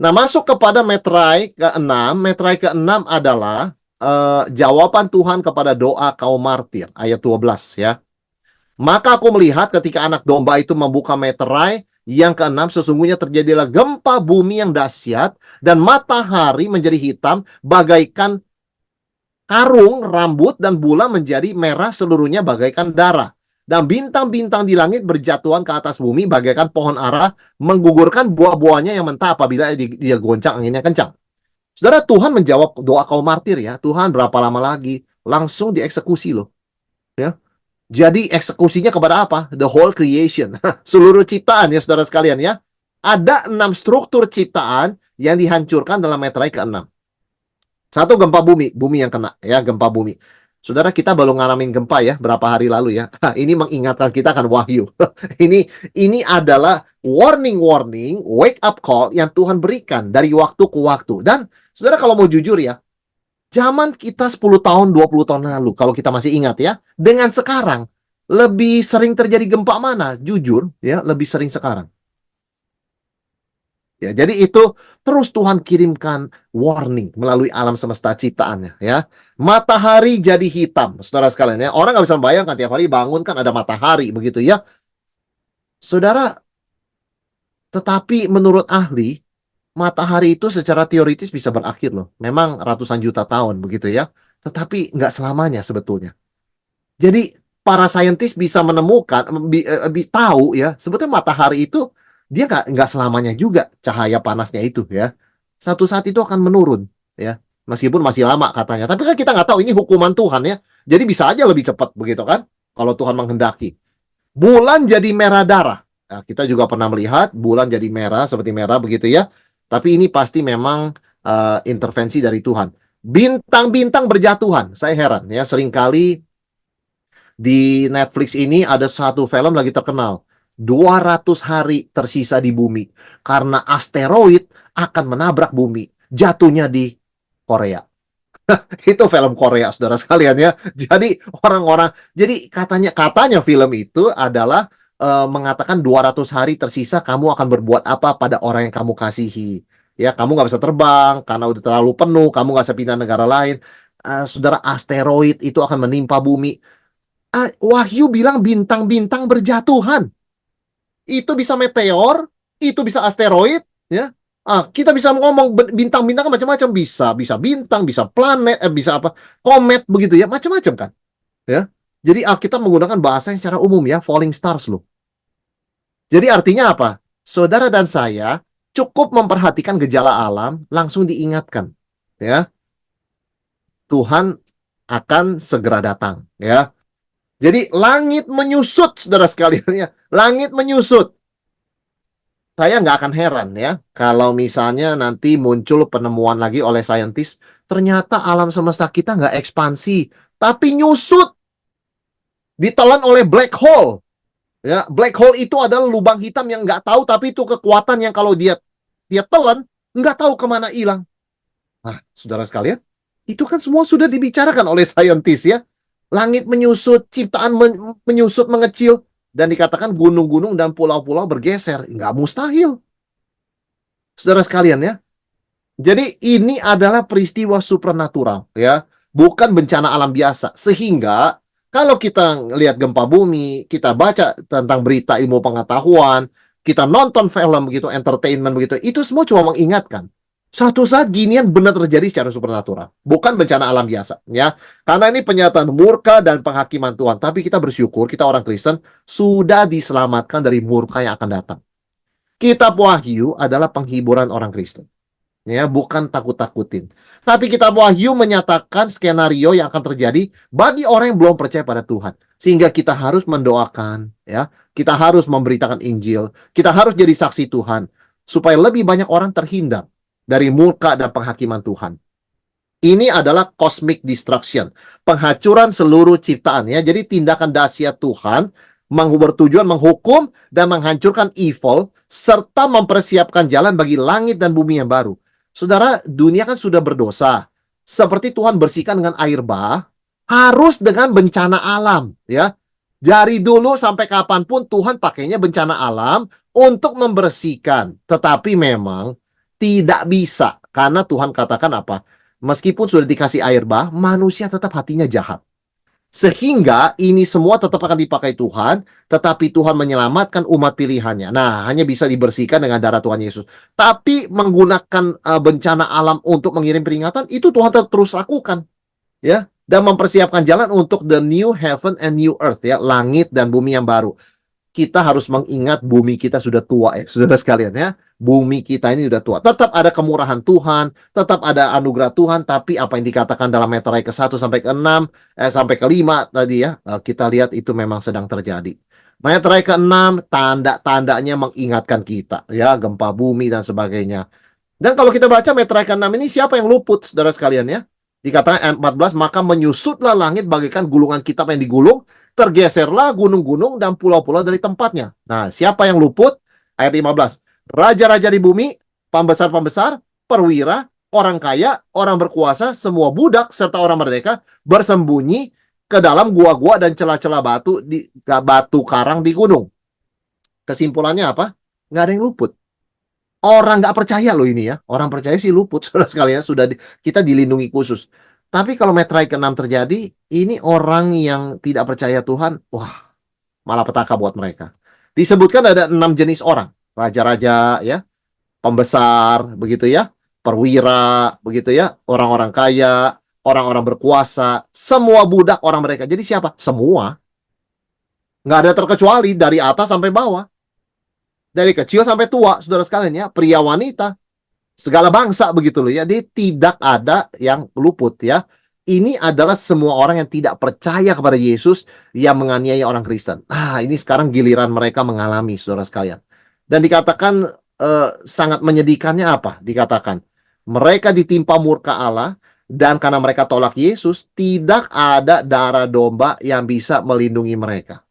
Speaker 1: Nah, masuk kepada metrai ke-6. Metrai ke-6 adalah jawaban Tuhan kepada doa kaum martir, ayat 12 ya. Maka aku melihat ketika anak domba itu membuka meterai yang ke-6, sesungguhnya terjadilah gempa bumi yang dahsyat dan matahari menjadi hitam bagaikan karung rambut dan bulan menjadi merah seluruhnya bagaikan darah. Dan bintang-bintang di langit berjatuhan ke atas bumi bagaikan pohon ara menggugurkan buah-buahnya yang mentah apabila dia goncang anginnya kencang. Saudara, Tuhan menjawab doa kaum martir ya. Tuhan berapa lama lagi? Langsung dieksekusi loh. Ya. Jadi eksekusinya kepada apa? The whole creation. Seluruh ciptaan ya saudara sekalian ya. Ada 6 struktur ciptaan yang dihancurkan dalam meterai ke-6. Satu, gempa bumi, bumi yang kena ya, gempa bumi. Saudara, kita baru ngalamin gempa ya berapa hari lalu ya. Ini mengingatkan kita kan wahyu. ini adalah warning, wake up call yang Tuhan berikan dari waktu ke waktu. Dan saudara kalau mau jujur ya, zaman kita 10 tahun, 20 tahun lalu kalau kita masih ingat ya, dengan sekarang lebih sering terjadi gempa mana? Jujur ya, lebih sering sekarang. Ya, jadi itu terus Tuhan kirimkan warning melalui alam semesta ciptaannya ya. Matahari jadi hitam, saudara sekalian ya. Orang nggak bisa membayangkan tiap hari bangun kan ada matahari begitu ya. Saudara, tetapi menurut ahli, matahari itu secara teoritis bisa berakhir loh. Memang ratusan juta tahun begitu ya. Tetapi nggak selamanya sebetulnya. Jadi para saintis bisa menemukan, tahu ya, sebetulnya matahari itu dia nggak selamanya juga cahaya panasnya itu ya. Satu saat itu akan menurun ya, meskipun masih lama katanya. Tapi kan kita nggak tahu ini hukuman Tuhan ya. Jadi bisa aja lebih cepat begitu kan, kalau Tuhan menghendaki. Bulan jadi merah darah. Nah, kita juga pernah melihat bulan jadi merah seperti merah begitu ya. Tapi ini pasti memang intervensi dari Tuhan. Bintang-bintang berjatuhan. Saya heran ya, seringkali di Netflix ini ada satu film lagi terkenal. 200 hari tersisa di bumi. Karena asteroid akan menabrak bumi. Jatuhnya di Korea. Itu film Korea, saudara sekalian ya. Jadi jadi katanya film itu adalah mengatakan 200 hari tersisa kamu akan berbuat apa pada orang yang kamu kasihi. Ya, kamu nggak bisa terbang karena udah terlalu penuh, kamu nggak bisa pindah negara lain. Saudara, asteroid itu akan menimpa bumi. Wahyu bilang bintang-bintang berjatuhan. Itu bisa meteor, itu bisa asteroid, ya. Kita bisa ngomong bintang-bintang kan macam-macam, bisa bintang, bisa planet, bisa apa, komet begitu ya, macam-macam kan, ya. Jadi kita menggunakan bahasa yang secara umum ya, falling stars loh. Jadi artinya apa? Saudara dan saya cukup memperhatikan gejala alam, langsung diingatkan, ya. Tuhan akan segera datang, ya. Jadi langit menyusut, saudara sekalian ya. Langit menyusut. Saya nggak akan heran ya, kalau misalnya nanti muncul penemuan lagi oleh saintis, ternyata alam semesta kita nggak ekspansi, tapi nyusut. Ditelan oleh black hole. Ya, black hole itu adalah lubang hitam yang nggak tahu, tapi itu kekuatan yang kalau dia telan, nggak tahu kemana hilang. Nah, saudara sekalian, itu kan semua sudah dibicarakan oleh saintis ya. Langit menyusut, ciptaan menyusut, mengecil. Dan dikatakan gunung-gunung dan pulau-pulau bergeser. Nggak mustahil. Saudara sekalian ya. Jadi ini adalah peristiwa supernatural ya. bukan bencana alam biasa. Sehingga kalau kita lihat gempa bumi, kita baca tentang berita ilmu pengetahuan, kita nonton film begitu, entertainment begitu, itu semua cuma mengingatkan. Suatu saat ginian benar terjadi secara supernatural, bukan bencana alam biasa, ya. Karena ini penyataan murka dan penghakiman Tuhan. Tapi kita bersyukur, kita orang Kristen sudah diselamatkan dari murka yang akan datang. Kitab Wahyu adalah penghiburan orang Kristen, ya, bukan takut-takutin. Tapi kitab Wahyu menyatakan skenario yang akan terjadi bagi orang yang belum percaya pada Tuhan. Sehingga kita harus mendoakan, ya. Kita harus memberitakan Injil, kita harus jadi saksi Tuhan supaya lebih banyak orang terhindar dari murka dan penghakiman Tuhan. Ini adalah cosmic destruction, penghancuran seluruh ciptaan, ya. Jadi tindakan dahsyat Tuhan bertujuan menghukum dan menghancurkan evil serta mempersiapkan jalan bagi langit dan bumi yang baru. Saudara, dunia kan sudah berdosa. Seperti Tuhan bersihkan dengan air bah, harus dengan bencana alam, ya. Dari dulu sampai kapanpun Tuhan pakainya bencana alam untuk membersihkan. Tetapi memang tidak bisa, karena Tuhan katakan apa? Meskipun sudah dikasih air bah, manusia tetap hatinya jahat. Sehingga ini semua tetap akan dipakai Tuhan, tetapi Tuhan menyelamatkan umat pilihannya. Nah, hanya bisa dibersihkan dengan darah Tuhan Yesus. Tapi menggunakan bencana alam untuk mengirim peringatan, itu Tuhan terus lakukan, ya. Dan mempersiapkan jalan untuk the new heaven and new earth, ya, langit dan bumi yang baru. Kita harus mengingat bumi kita sudah tua, ya, saudara sekalian, ya. Bumi kita ini sudah tua. Tetap ada kemurahan Tuhan, tetap ada anugerah Tuhan, tapi apa yang dikatakan dalam Meterai ke-1 sampai ke-6, sampai ke-5 tadi, ya, kita lihat itu memang sedang terjadi. Meterai ke-6 tanda-tandanya mengingatkan kita, ya, gempa bumi dan sebagainya. Dan kalau kita baca Meterai ke-6 ini, siapa yang luput, saudara sekalian, ya? Dikatakan ayat 14, maka menyusutlah langit bagaikan gulungan kitab yang digulung, tergeserlah gunung-gunung dan pulau-pulau dari tempatnya. Nah, siapa yang luput? Ayat 15. Raja-raja di bumi, pembesar-pembesar, perwira, orang kaya, orang berkuasa, semua budak, serta orang merdeka, bersembunyi ke dalam gua-gua dan celah-celah batu karang di gunung. Kesimpulannya apa? Nggak ada yang luput. Orang nggak percaya loh ini, ya. Orang percaya sih luput, saudara sekalian. Kita dilindungi khusus. Tapi kalau Meterai ke-6 terjadi, ini orang yang tidak percaya Tuhan, wah, malah petaka buat mereka. Disebutkan ada 6 jenis orang. Raja-raja, ya, pembesar, begitu, ya, perwira, begitu, ya, orang-orang kaya, orang-orang berkuasa, semua budak orang mereka. Jadi siapa? Semua. Nggak ada terkecuali dari atas sampai bawah. Dari kecil sampai tua, saudara sekalian, ya, pria wanita. Segala bangsa begitu loh, ya. Dia tidak ada yang luput, ya. Ini adalah semua orang yang tidak percaya kepada Yesus yang menganiaya orang Kristen. Nah, ini sekarang giliran mereka mengalami, saudara sekalian. Dan dikatakan sangat menyedihkannya apa? Dikatakan mereka ditimpa murka Allah, dan karena mereka tolak Yesus, tidak ada darah domba yang bisa melindungi mereka.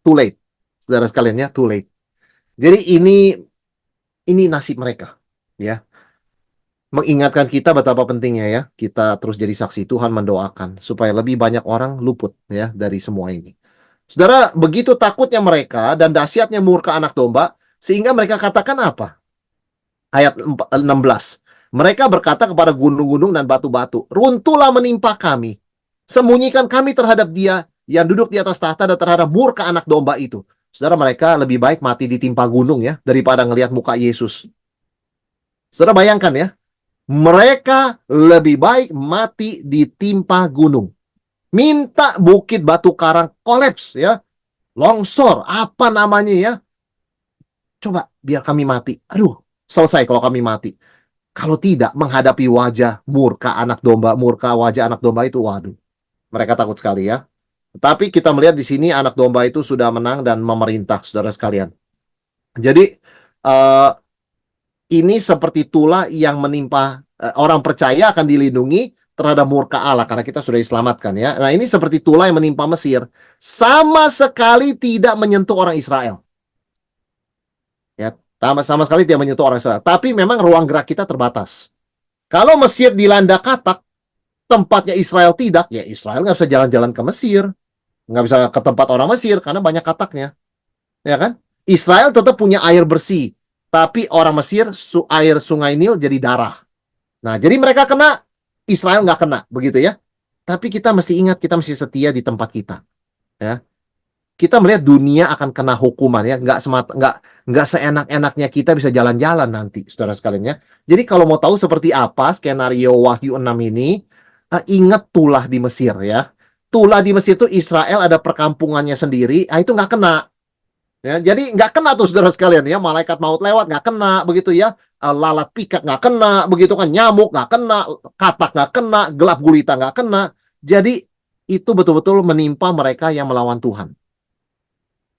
Speaker 1: Too late, saudara sekalian, ya, too late. Jadi ini nasib mereka, ya. Mengingatkan kita betapa pentingnya, ya, kita terus jadi saksi Tuhan, mendoakan supaya lebih banyak orang luput, ya, dari semua ini. Saudara, begitu takutnya mereka dan dahsyatnya murka anak domba, sehingga mereka katakan apa? Ayat 16. Mereka berkata kepada gunung-gunung dan batu-batu, runtuhlah menimpa kami, sembunyikan kami terhadap Dia yang duduk di atas tahta dan terhadap murka anak domba itu. Saudara, mereka lebih baik mati ditimpa gunung, ya, daripada ngelihat muka Yesus. Saudara bayangkan, ya, mereka lebih baik mati ditimpa gunung. Minta bukit batu karang kolaps, ya. Longsor, apa namanya, ya. Coba biar kami mati. Aduh, selesai kalau kami mati. Kalau tidak menghadapi wajah murka anak domba, murka wajah anak domba itu, waduh. Mereka takut sekali, ya. Tapi kita melihat di sini anak domba itu sudah menang dan memerintah, saudara sekalian. Jadi ini seperti tulah yang menimpa orang percaya akan dilindungi terhadap murka Allah karena kita sudah diselamatkan, ya. Nah, ini seperti tulah yang menimpa Mesir, sama sekali tidak menyentuh orang Israel. Ya, sama sekali tidak menyentuh orang Israel. Tapi memang ruang gerak kita terbatas. Kalau Mesir dilanda katak, tempatnya Israel tidak, ya Israel nggak bisa jalan-jalan ke Mesir, nggak bisa ke tempat orang Mesir karena banyak kataknya, ya kan? Israel tetap punya air bersih, tapi orang Mesir air sungai Nil jadi darah. Nah, jadi mereka kena, Israel nggak kena, begitu, ya. Tapi kita mesti ingat, kita mesti setia di tempat kita. Ya, kita melihat dunia akan kena hukuman ya, nggak seenak-enaknya kita bisa jalan-jalan nanti, saudara sekalian ya. Jadi kalau mau tahu seperti apa skenario Wahyu 6 ini, ingat Tulah di Mesir ya. Tulah di Mesir itu Israel ada perkampungannya sendiri, itu nggak kena. Ya, jadi nggak kena tuh saudara sekalian ya, malaikat maut lewat nggak kena begitu ya, lalat pikat nggak kena begitu kan, nyamuk nggak kena, katak nggak kena, gelap gulita nggak kena. Jadi itu betul-betul menimpa mereka yang melawan Tuhan.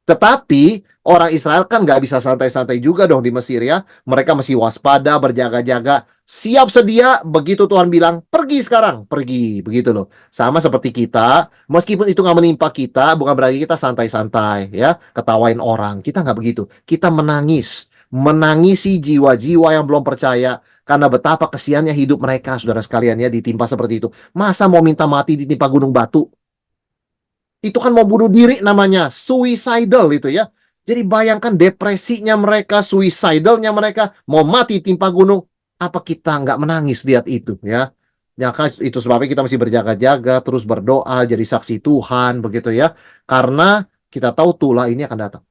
Speaker 1: Tetapi orang Israel kan nggak bisa santai-santai juga dong di Mesir ya. Mereka mesti waspada, berjaga-jaga, siap sedia. Begitu Tuhan bilang, pergi sekarang, pergi. Begitu loh. Sama seperti kita, meskipun itu nggak menimpa kita, bukan berarti kita santai-santai ya, ketawain orang. Kita nggak begitu. Kita menangis, menangisi jiwa-jiwa yang belum percaya. Karena betapa kesiannya hidup mereka, saudara sekalian ya, ditimpa seperti itu. Masa mau minta mati ditimpa gunung batu? Itu kan mau bunuh diri namanya, suicidal itu ya. Jadi bayangkan depresinya mereka, suicidalnya mereka, mau mati timpa gunung. Apa kita nggak menangis lihat itu ya? Ya kan itu sebabnya kita mesti berjaga-jaga, terus berdoa, jadi saksi Tuhan begitu ya. Karena kita tahu Tulah ini akan datang.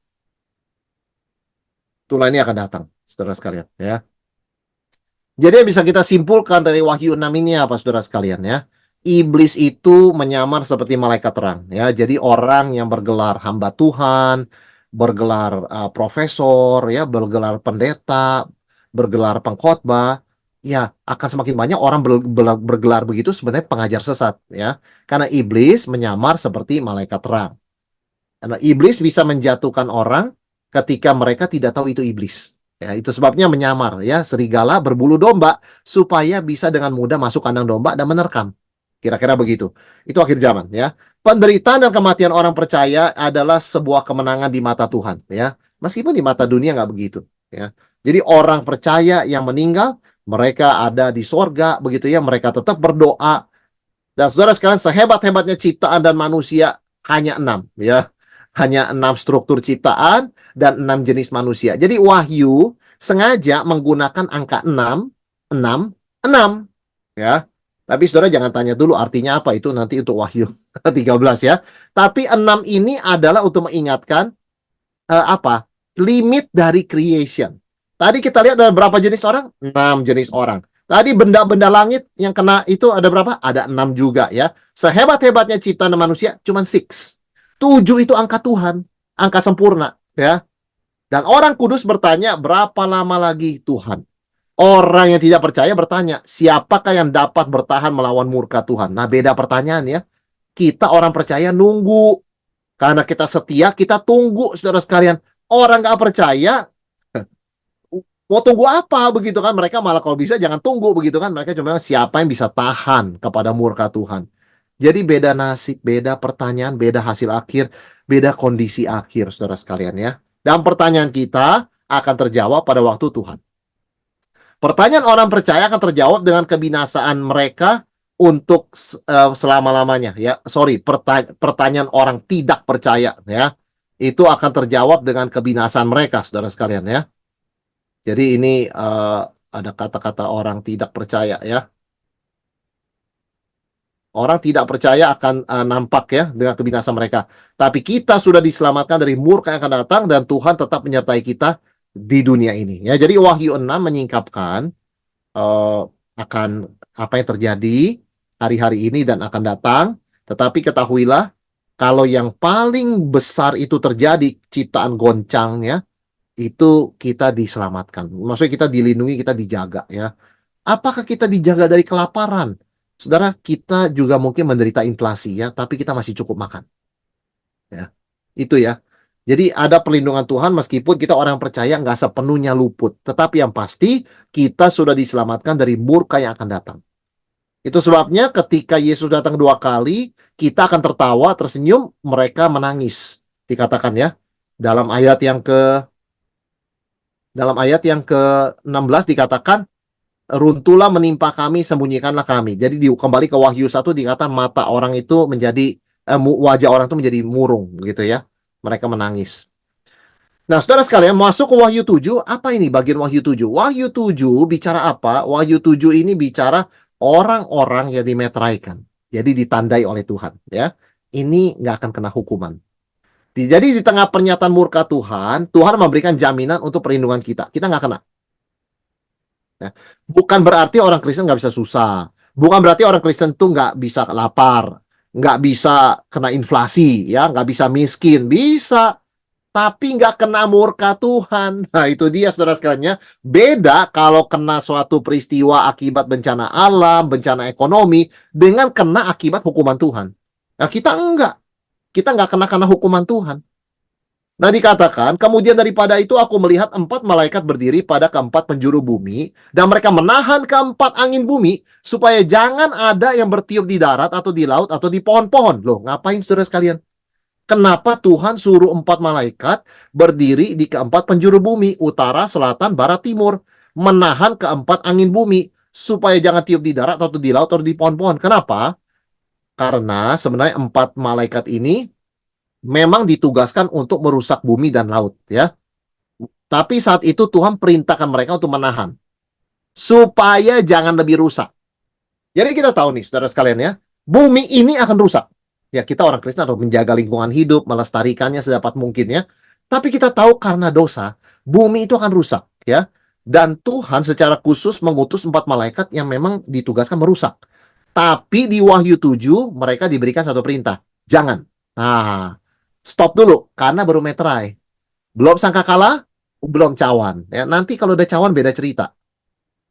Speaker 1: Tulah ini akan datang, saudara sekalian ya. Jadi yang bisa kita simpulkan dari Wahyu 6 ini apa saudara sekalian ya? Iblis itu menyamar seperti malaikat terang ya. Jadi orang yang bergelar hamba Tuhan, bergelar profesor ya, bergelar pendeta, bergelar pengkhotbah, ya akan semakin banyak orang bergelar begitu sebenarnya pengajar sesat ya. Karena iblis menyamar seperti malaikat terang. Karena iblis bisa menjatuhkan orang ketika mereka tidak tahu itu iblis. Ya, itu sebabnya menyamar ya, serigala berbulu domba supaya bisa dengan mudah masuk kandang domba dan menerkam. Kira-kira begitu. Itu akhir zaman ya. Penderitaan dan kematian orang percaya adalah sebuah kemenangan di mata Tuhan ya. Meskipun di mata dunia nggak begitu ya. Jadi orang percaya yang meninggal, mereka ada di sorga begitu ya, mereka tetap berdoa. Dan saudara sekalian, sehebat-hebatnya ciptaan dan manusia hanya 6 ya. Hanya 6 struktur ciptaan dan 6 jenis manusia. Jadi Wahyu sengaja menggunakan angka 6, 6, 6 ya. Tapi saudara jangan tanya dulu artinya apa, itu nanti untuk Wahyu 13 ya. Tapi 6 ini adalah untuk mengingatkan apa? Limit dari creation. Tadi kita lihat ada berapa jenis orang? 6 jenis orang. Tadi benda-benda langit yang kena itu ada berapa? Ada 6 juga ya. Sehebat-hebatnya ciptaan manusia cuma 6. 7 itu angka Tuhan, angka sempurna ya. Dan orang kudus bertanya, berapa lama lagi Tuhan? Orang yang tidak percaya bertanya, siapakah yang dapat bertahan melawan murka Tuhan? Nah, beda pertanyaan ya. Kita orang percaya nunggu. Karena kita setia, kita tunggu, saudara sekalian. Orang nggak percaya, mau tunggu apa begitu kan? Mereka malah kalau bisa jangan tunggu begitu kan? Mereka cuma siapa yang bisa tahan kepada murka Tuhan. Jadi beda nasib, beda pertanyaan, beda hasil akhir, beda kondisi akhir, saudara sekalian ya. Dan pertanyaan kita akan terjawab pada waktu Tuhan. Pertanyaan orang percaya akan terjawab dengan kebinasaan mereka untuk selama-lamanya ya. Sorry, pertanyaan orang tidak percaya ya. Itu akan terjawab dengan kebinasaan mereka, saudara sekalian ya. Jadi ini ada kata-kata orang tidak percaya ya. Orang tidak percaya akan nampak ya dengan kebinasaan mereka. Tapi kita sudah diselamatkan dari murka yang akan datang dan Tuhan tetap menyertai kita di dunia ini. Ya, jadi Wahyu 6 menyingkapkan akan apa yang terjadi hari-hari ini dan akan datang. Tetapi ketahuilah kalau yang paling besar itu terjadi ciptaan goncangnya itu kita diselamatkan. Maksudnya kita dilindungi, kita dijaga ya. Apakah kita dijaga dari kelaparan? Saudara, kita juga mungkin menderita inflasi ya, tapi kita masih cukup makan. Ya, itu ya. Jadi ada perlindungan Tuhan meskipun kita orang percaya nggak sepenuhnya luput. Tetapi yang pasti kita sudah diselamatkan dari murka yang akan datang. Itu sebabnya ketika Yesus datang 2 kali, kita akan tertawa, tersenyum, mereka menangis. Dikatakan ya, dalam ayat yang ke ke-16 dikatakan, runtuhlah menimpa kami, sembunyikanlah kami. Jadi kembali ke Wahyu 1 dikatakan mata orang itu menjadi wajah orang itu menjadi murung gitu ya. Mereka menangis. Nah, saudara sekalian, masuk ke Wahyu 7, apa ini bagian Wahyu 7? Wahyu 7 bicara apa? Wahyu 7 ini bicara orang-orang yang dimeteraikan. Jadi ditandai oleh Tuhan, ya. Ini nggak akan kena hukuman. Jadi di tengah pernyataan murka Tuhan, Tuhan memberikan jaminan untuk perlindungan kita. Kita nggak kena. Ya. Bukan berarti orang Kristen nggak bisa susah. Bukan berarti orang Kristen tuh nggak bisa lapar, nggak bisa kena inflasi, ya, nggak bisa miskin. Bisa, tapi nggak kena murka Tuhan. Nah, itu dia saudara sekalian ya. Beda kalau kena suatu peristiwa akibat bencana alam, bencana ekonomi, dengan kena akibat hukuman Tuhan. Nah, kita enggak. Kita nggak kena karena hukuman Tuhan. Nah, dikatakan, kemudian daripada itu aku melihat 4 malaikat berdiri pada keempat penjuru bumi, dan mereka menahan keempat angin bumi, supaya jangan ada yang bertiup di darat, atau di laut, atau di pohon-pohon. Loh, ngapain saudara sekalian? Kenapa Tuhan suruh 4 malaikat berdiri di keempat penjuru bumi, utara, selatan, barat, timur, menahan keempat angin bumi, supaya jangan tiup di darat, atau di laut, atau di pohon-pohon? Kenapa? Karena sebenarnya 4 malaikat ini memang ditugaskan untuk merusak bumi dan laut, ya. Tapi saat itu Tuhan perintahkan mereka untuk menahan supaya jangan lebih rusak. Jadi kita tahu nih, saudara sekalian ya, bumi ini akan rusak. Ya, kita orang Kristen harus menjaga lingkungan hidup, melestarikannya sedapat mungkin ya. Tapi kita tahu karena dosa, bumi itu akan rusak, ya. Dan Tuhan secara khusus mengutus 4 malaikat yang memang ditugaskan merusak. Tapi di Wahyu 7 mereka diberikan satu perintah, jangan. Nah, stop dulu karena baru meterai. Belum sangkakala, belum cawan. Ya, nanti kalau udah cawan beda cerita.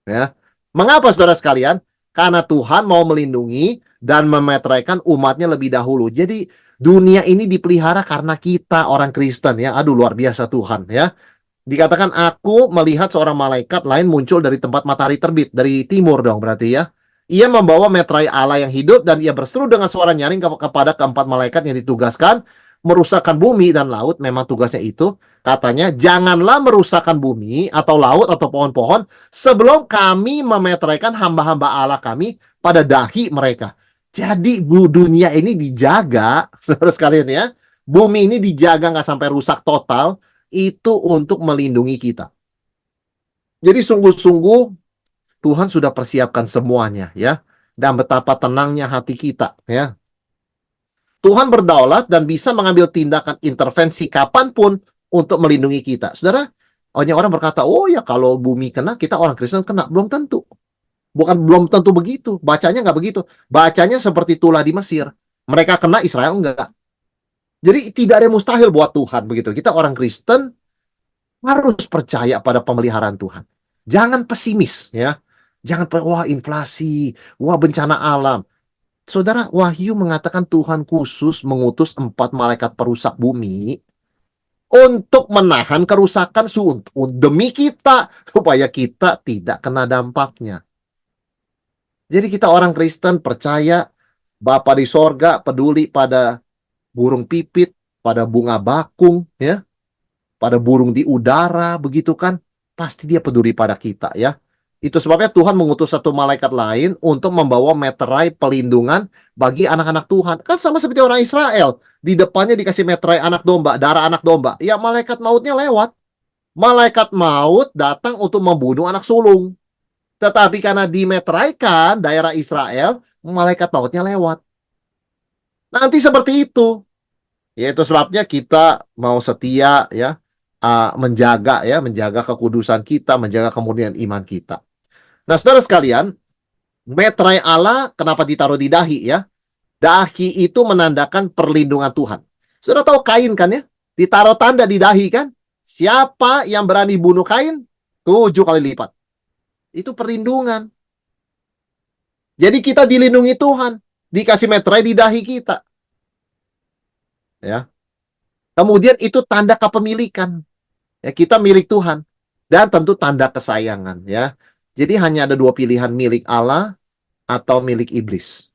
Speaker 1: Ya. Mengapa saudara sekalian? Karena Tuhan mau melindungi dan memeteraikan umatnya lebih dahulu. Jadi dunia ini dipelihara karena kita orang Kristen ya. Aduh, luar biasa Tuhan ya. Dikatakan aku melihat seorang malaikat lain muncul dari tempat matahari terbit, dari timur dong berarti ya. Ia membawa meterai Allah yang hidup dan ia berseru dengan suara nyaring kepada keempat malaikat yang ditugaskan merusakkan bumi dan laut. Memang tugasnya itu. Katanya, janganlah merusakkan bumi atau laut atau pohon-pohon sebelum kami memeteraikan hamba-hamba Allah kami pada dahi mereka. Jadi dunia ini dijaga, saudara sekalian ya. Bumi ini dijaga nggak sampai rusak total, itu untuk melindungi kita. Jadi sungguh-sungguh Tuhan sudah persiapkan semuanya ya. Dan betapa tenangnya hati kita ya. Tuhan berdaulat dan bisa mengambil tindakan intervensi kapanpun untuk melindungi kita. Saudara, banyak orang berkata, oh ya kalau bumi kena, kita orang Kristen kena. Belum tentu. Belum tentu begitu. Bacanya nggak begitu. Bacanya seperti tulah di Mesir. Mereka kena, Israel enggak. Jadi tidak ada yang mustahil buat Tuhan begitu. Kita orang Kristen harus percaya pada pemeliharaan Tuhan. Jangan pesimis ya. Jangan, wah inflasi, wah bencana alam. Saudara, Wahyu mengatakan Tuhan khusus mengutus 4 malaikat perusak bumi untuk menahan kerusakan demi kita, supaya kita tidak kena dampaknya. Jadi kita orang Kristen percaya Bapa di sorga peduli pada burung pipit, pada bunga bakung, ya, pada burung di udara, begitu kan? Pasti dia peduli pada kita, ya. Itu sebabnya Tuhan mengutus satu malaikat lain untuk membawa meterai pelindungan bagi anak-anak Tuhan. Kan sama seperti orang Israel. Di depannya dikasih meterai anak domba, darah anak domba. Ya malaikat mautnya lewat. Malaikat maut datang untuk membunuh anak sulung. Tetapi karena dimeteraikan daerah Israel, malaikat mautnya lewat. Nanti seperti itu. Yaitu sebabnya kita mau setia ya, menjaga kekudusan kita, menjaga kemurnian iman kita. Nah, saudara sekalian, meterai Allah kenapa ditaruh di dahi ya? Dahi itu menandakan perlindungan Tuhan. Saudara tahu Kain kan ya? Ditaruh tanda di dahi kan? Siapa yang berani bunuh Kain? 7 kali lipat. Itu perlindungan. Jadi kita dilindungi Tuhan. Dikasih meterai di dahi kita. Ya. Kemudian itu tanda kepemilikan. Ya, kita milik Tuhan. Dan tentu tanda kesayangan ya. Jadi hanya ada 2 pilihan, milik Allah atau milik iblis.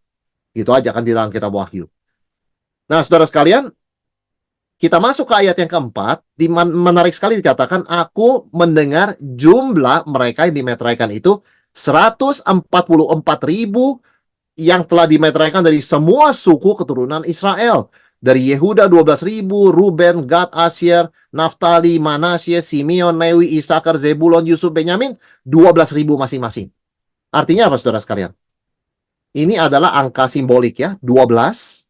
Speaker 1: Gitu aja kan di dalam kitab Wahyu. Nah, saudara sekalian, kita masuk ke ayat yang keempat. Menarik sekali dikatakan, aku mendengar jumlah mereka yang dimeteraikan itu 144.000 yang telah dimeteraikan dari semua suku keturunan Israel. Dari Yehuda 12.000, Ruben, Gad, Asyer, Naftali, Manasye, Simeon, Lewi, Isakar, Zebulon, Yusuf, Benyamin, 12.000 masing-masing. Artinya apa saudara sekalian? Ini adalah angka simbolik ya, 12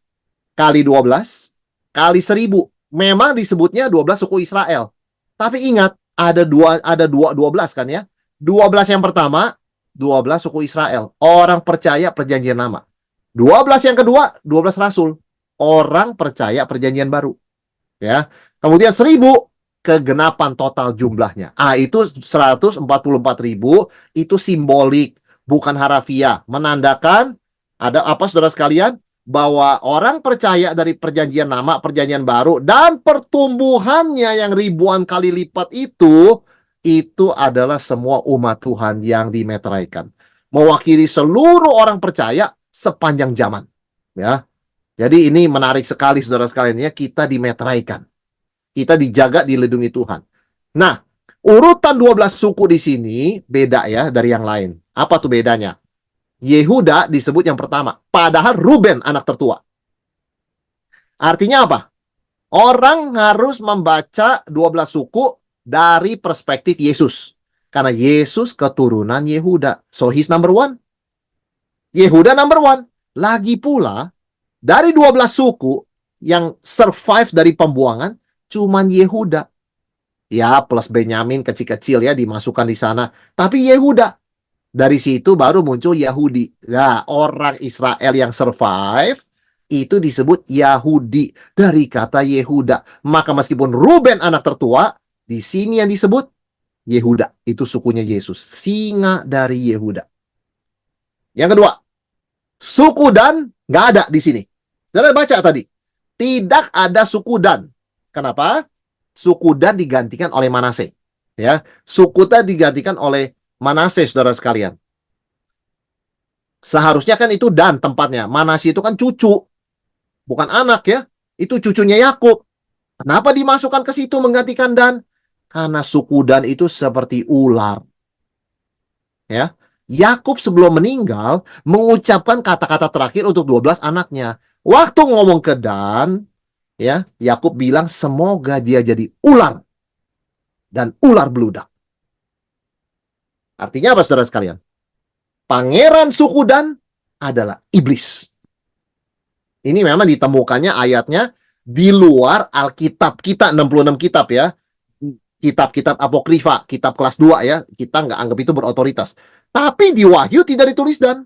Speaker 1: kali 12 kali 1000. Memang disebutnya 12 suku Israel. Tapi ingat, ada 12 kan ya. 12 yang pertama, 12 suku Israel. Orang percaya perjanjian lama. 12 yang kedua, 12 rasul. Orang percaya perjanjian baru. Ya. Kemudian 1000 kegenapan total jumlahnya. Itu 144.000 itu simbolik, bukan harafiah. Menandakan ada apa saudara sekalian? Bahwa orang percaya dari perjanjian lama, perjanjian baru, dan pertumbuhannya yang ribuan kali lipat itu adalah semua umat Tuhan yang dimeteraikan. Mewakili seluruh orang percaya sepanjang zaman. Ya. Jadi ini menarik sekali saudara sekalian ya, kita dimeteraikan. Kita dijaga, dilindungi Tuhan. Nah, urutan 12 suku di sini beda ya dari yang lain. Apa tuh bedanya? Yehuda disebut yang pertama, padahal Ruben anak tertua. Artinya apa? Orang harus membaca 12 suku dari perspektif Yesus. Karena Yesus keturunan Yehuda. So he's number one. Yehuda number one. Lagi pula, dari 12 suku yang survive dari pembuangan, cuman Yehuda. Ya, plus Benyamin kecil-kecil ya dimasukkan di sana. Tapi Yehuda. Dari situ baru muncul Yahudi. Nah, orang Israel yang survive itu disebut Yahudi dari kata Yehuda. Maka meskipun Ruben anak tertua, di sini yang disebut Yehuda. Itu sukunya Yesus. Singa dari Yehuda. Yang kedua, suku Dan nggak ada di sini. Saudara baca tadi. Tidak ada suku Dan. Kenapa? Suku Dan digantikan oleh Manase. Ya, suku Dan digantikan oleh Manase, saudara sekalian. Seharusnya kan itu Dan tempatnya. Manase itu kan cucu, bukan anak ya. Itu cucunya Yakub. Kenapa dimasukkan ke situ menggantikan Dan? Karena suku Dan itu seperti ular. Ya. Yakub sebelum meninggal mengucapkan kata-kata terakhir untuk 12 anaknya. Waktu ngomong ke Dan, ya, Yakub bilang semoga dia jadi ular dan ular beludak. Artinya apa saudara sekalian? Pangeran suku Dan adalah iblis. Ini memang ditemukannya ayatnya di luar Alkitab kita, 66 kitab ya. Kitab-kitab apokrifa, kitab kelas 2 ya. Kita nggak anggap itu berotoritas. Tapi di Wahyu tidak ditulis Dan.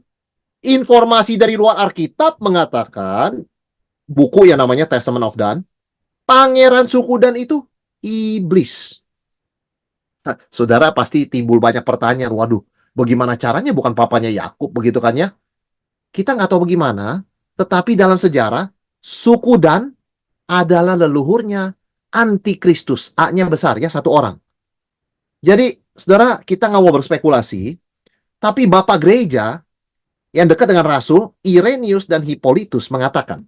Speaker 1: Informasi dari luar Alkitab mengatakan, buku yang namanya Testament of Dan, pangeran suku Dan itu iblis. Nah, saudara pasti timbul banyak pertanyaan, waduh, bagaimana caranya bukan papanya Yakub begitu kan ya? Kita nggak tahu bagaimana, tetapi dalam sejarah, suku Dan adalah leluhurnya antikristus. A-nya besar ya, satu orang. Jadi, saudara, kita nggak mau berspekulasi, tapi Bapak Gereja yang dekat dengan Rasul, Irenaeus dan Hippolytus mengatakan,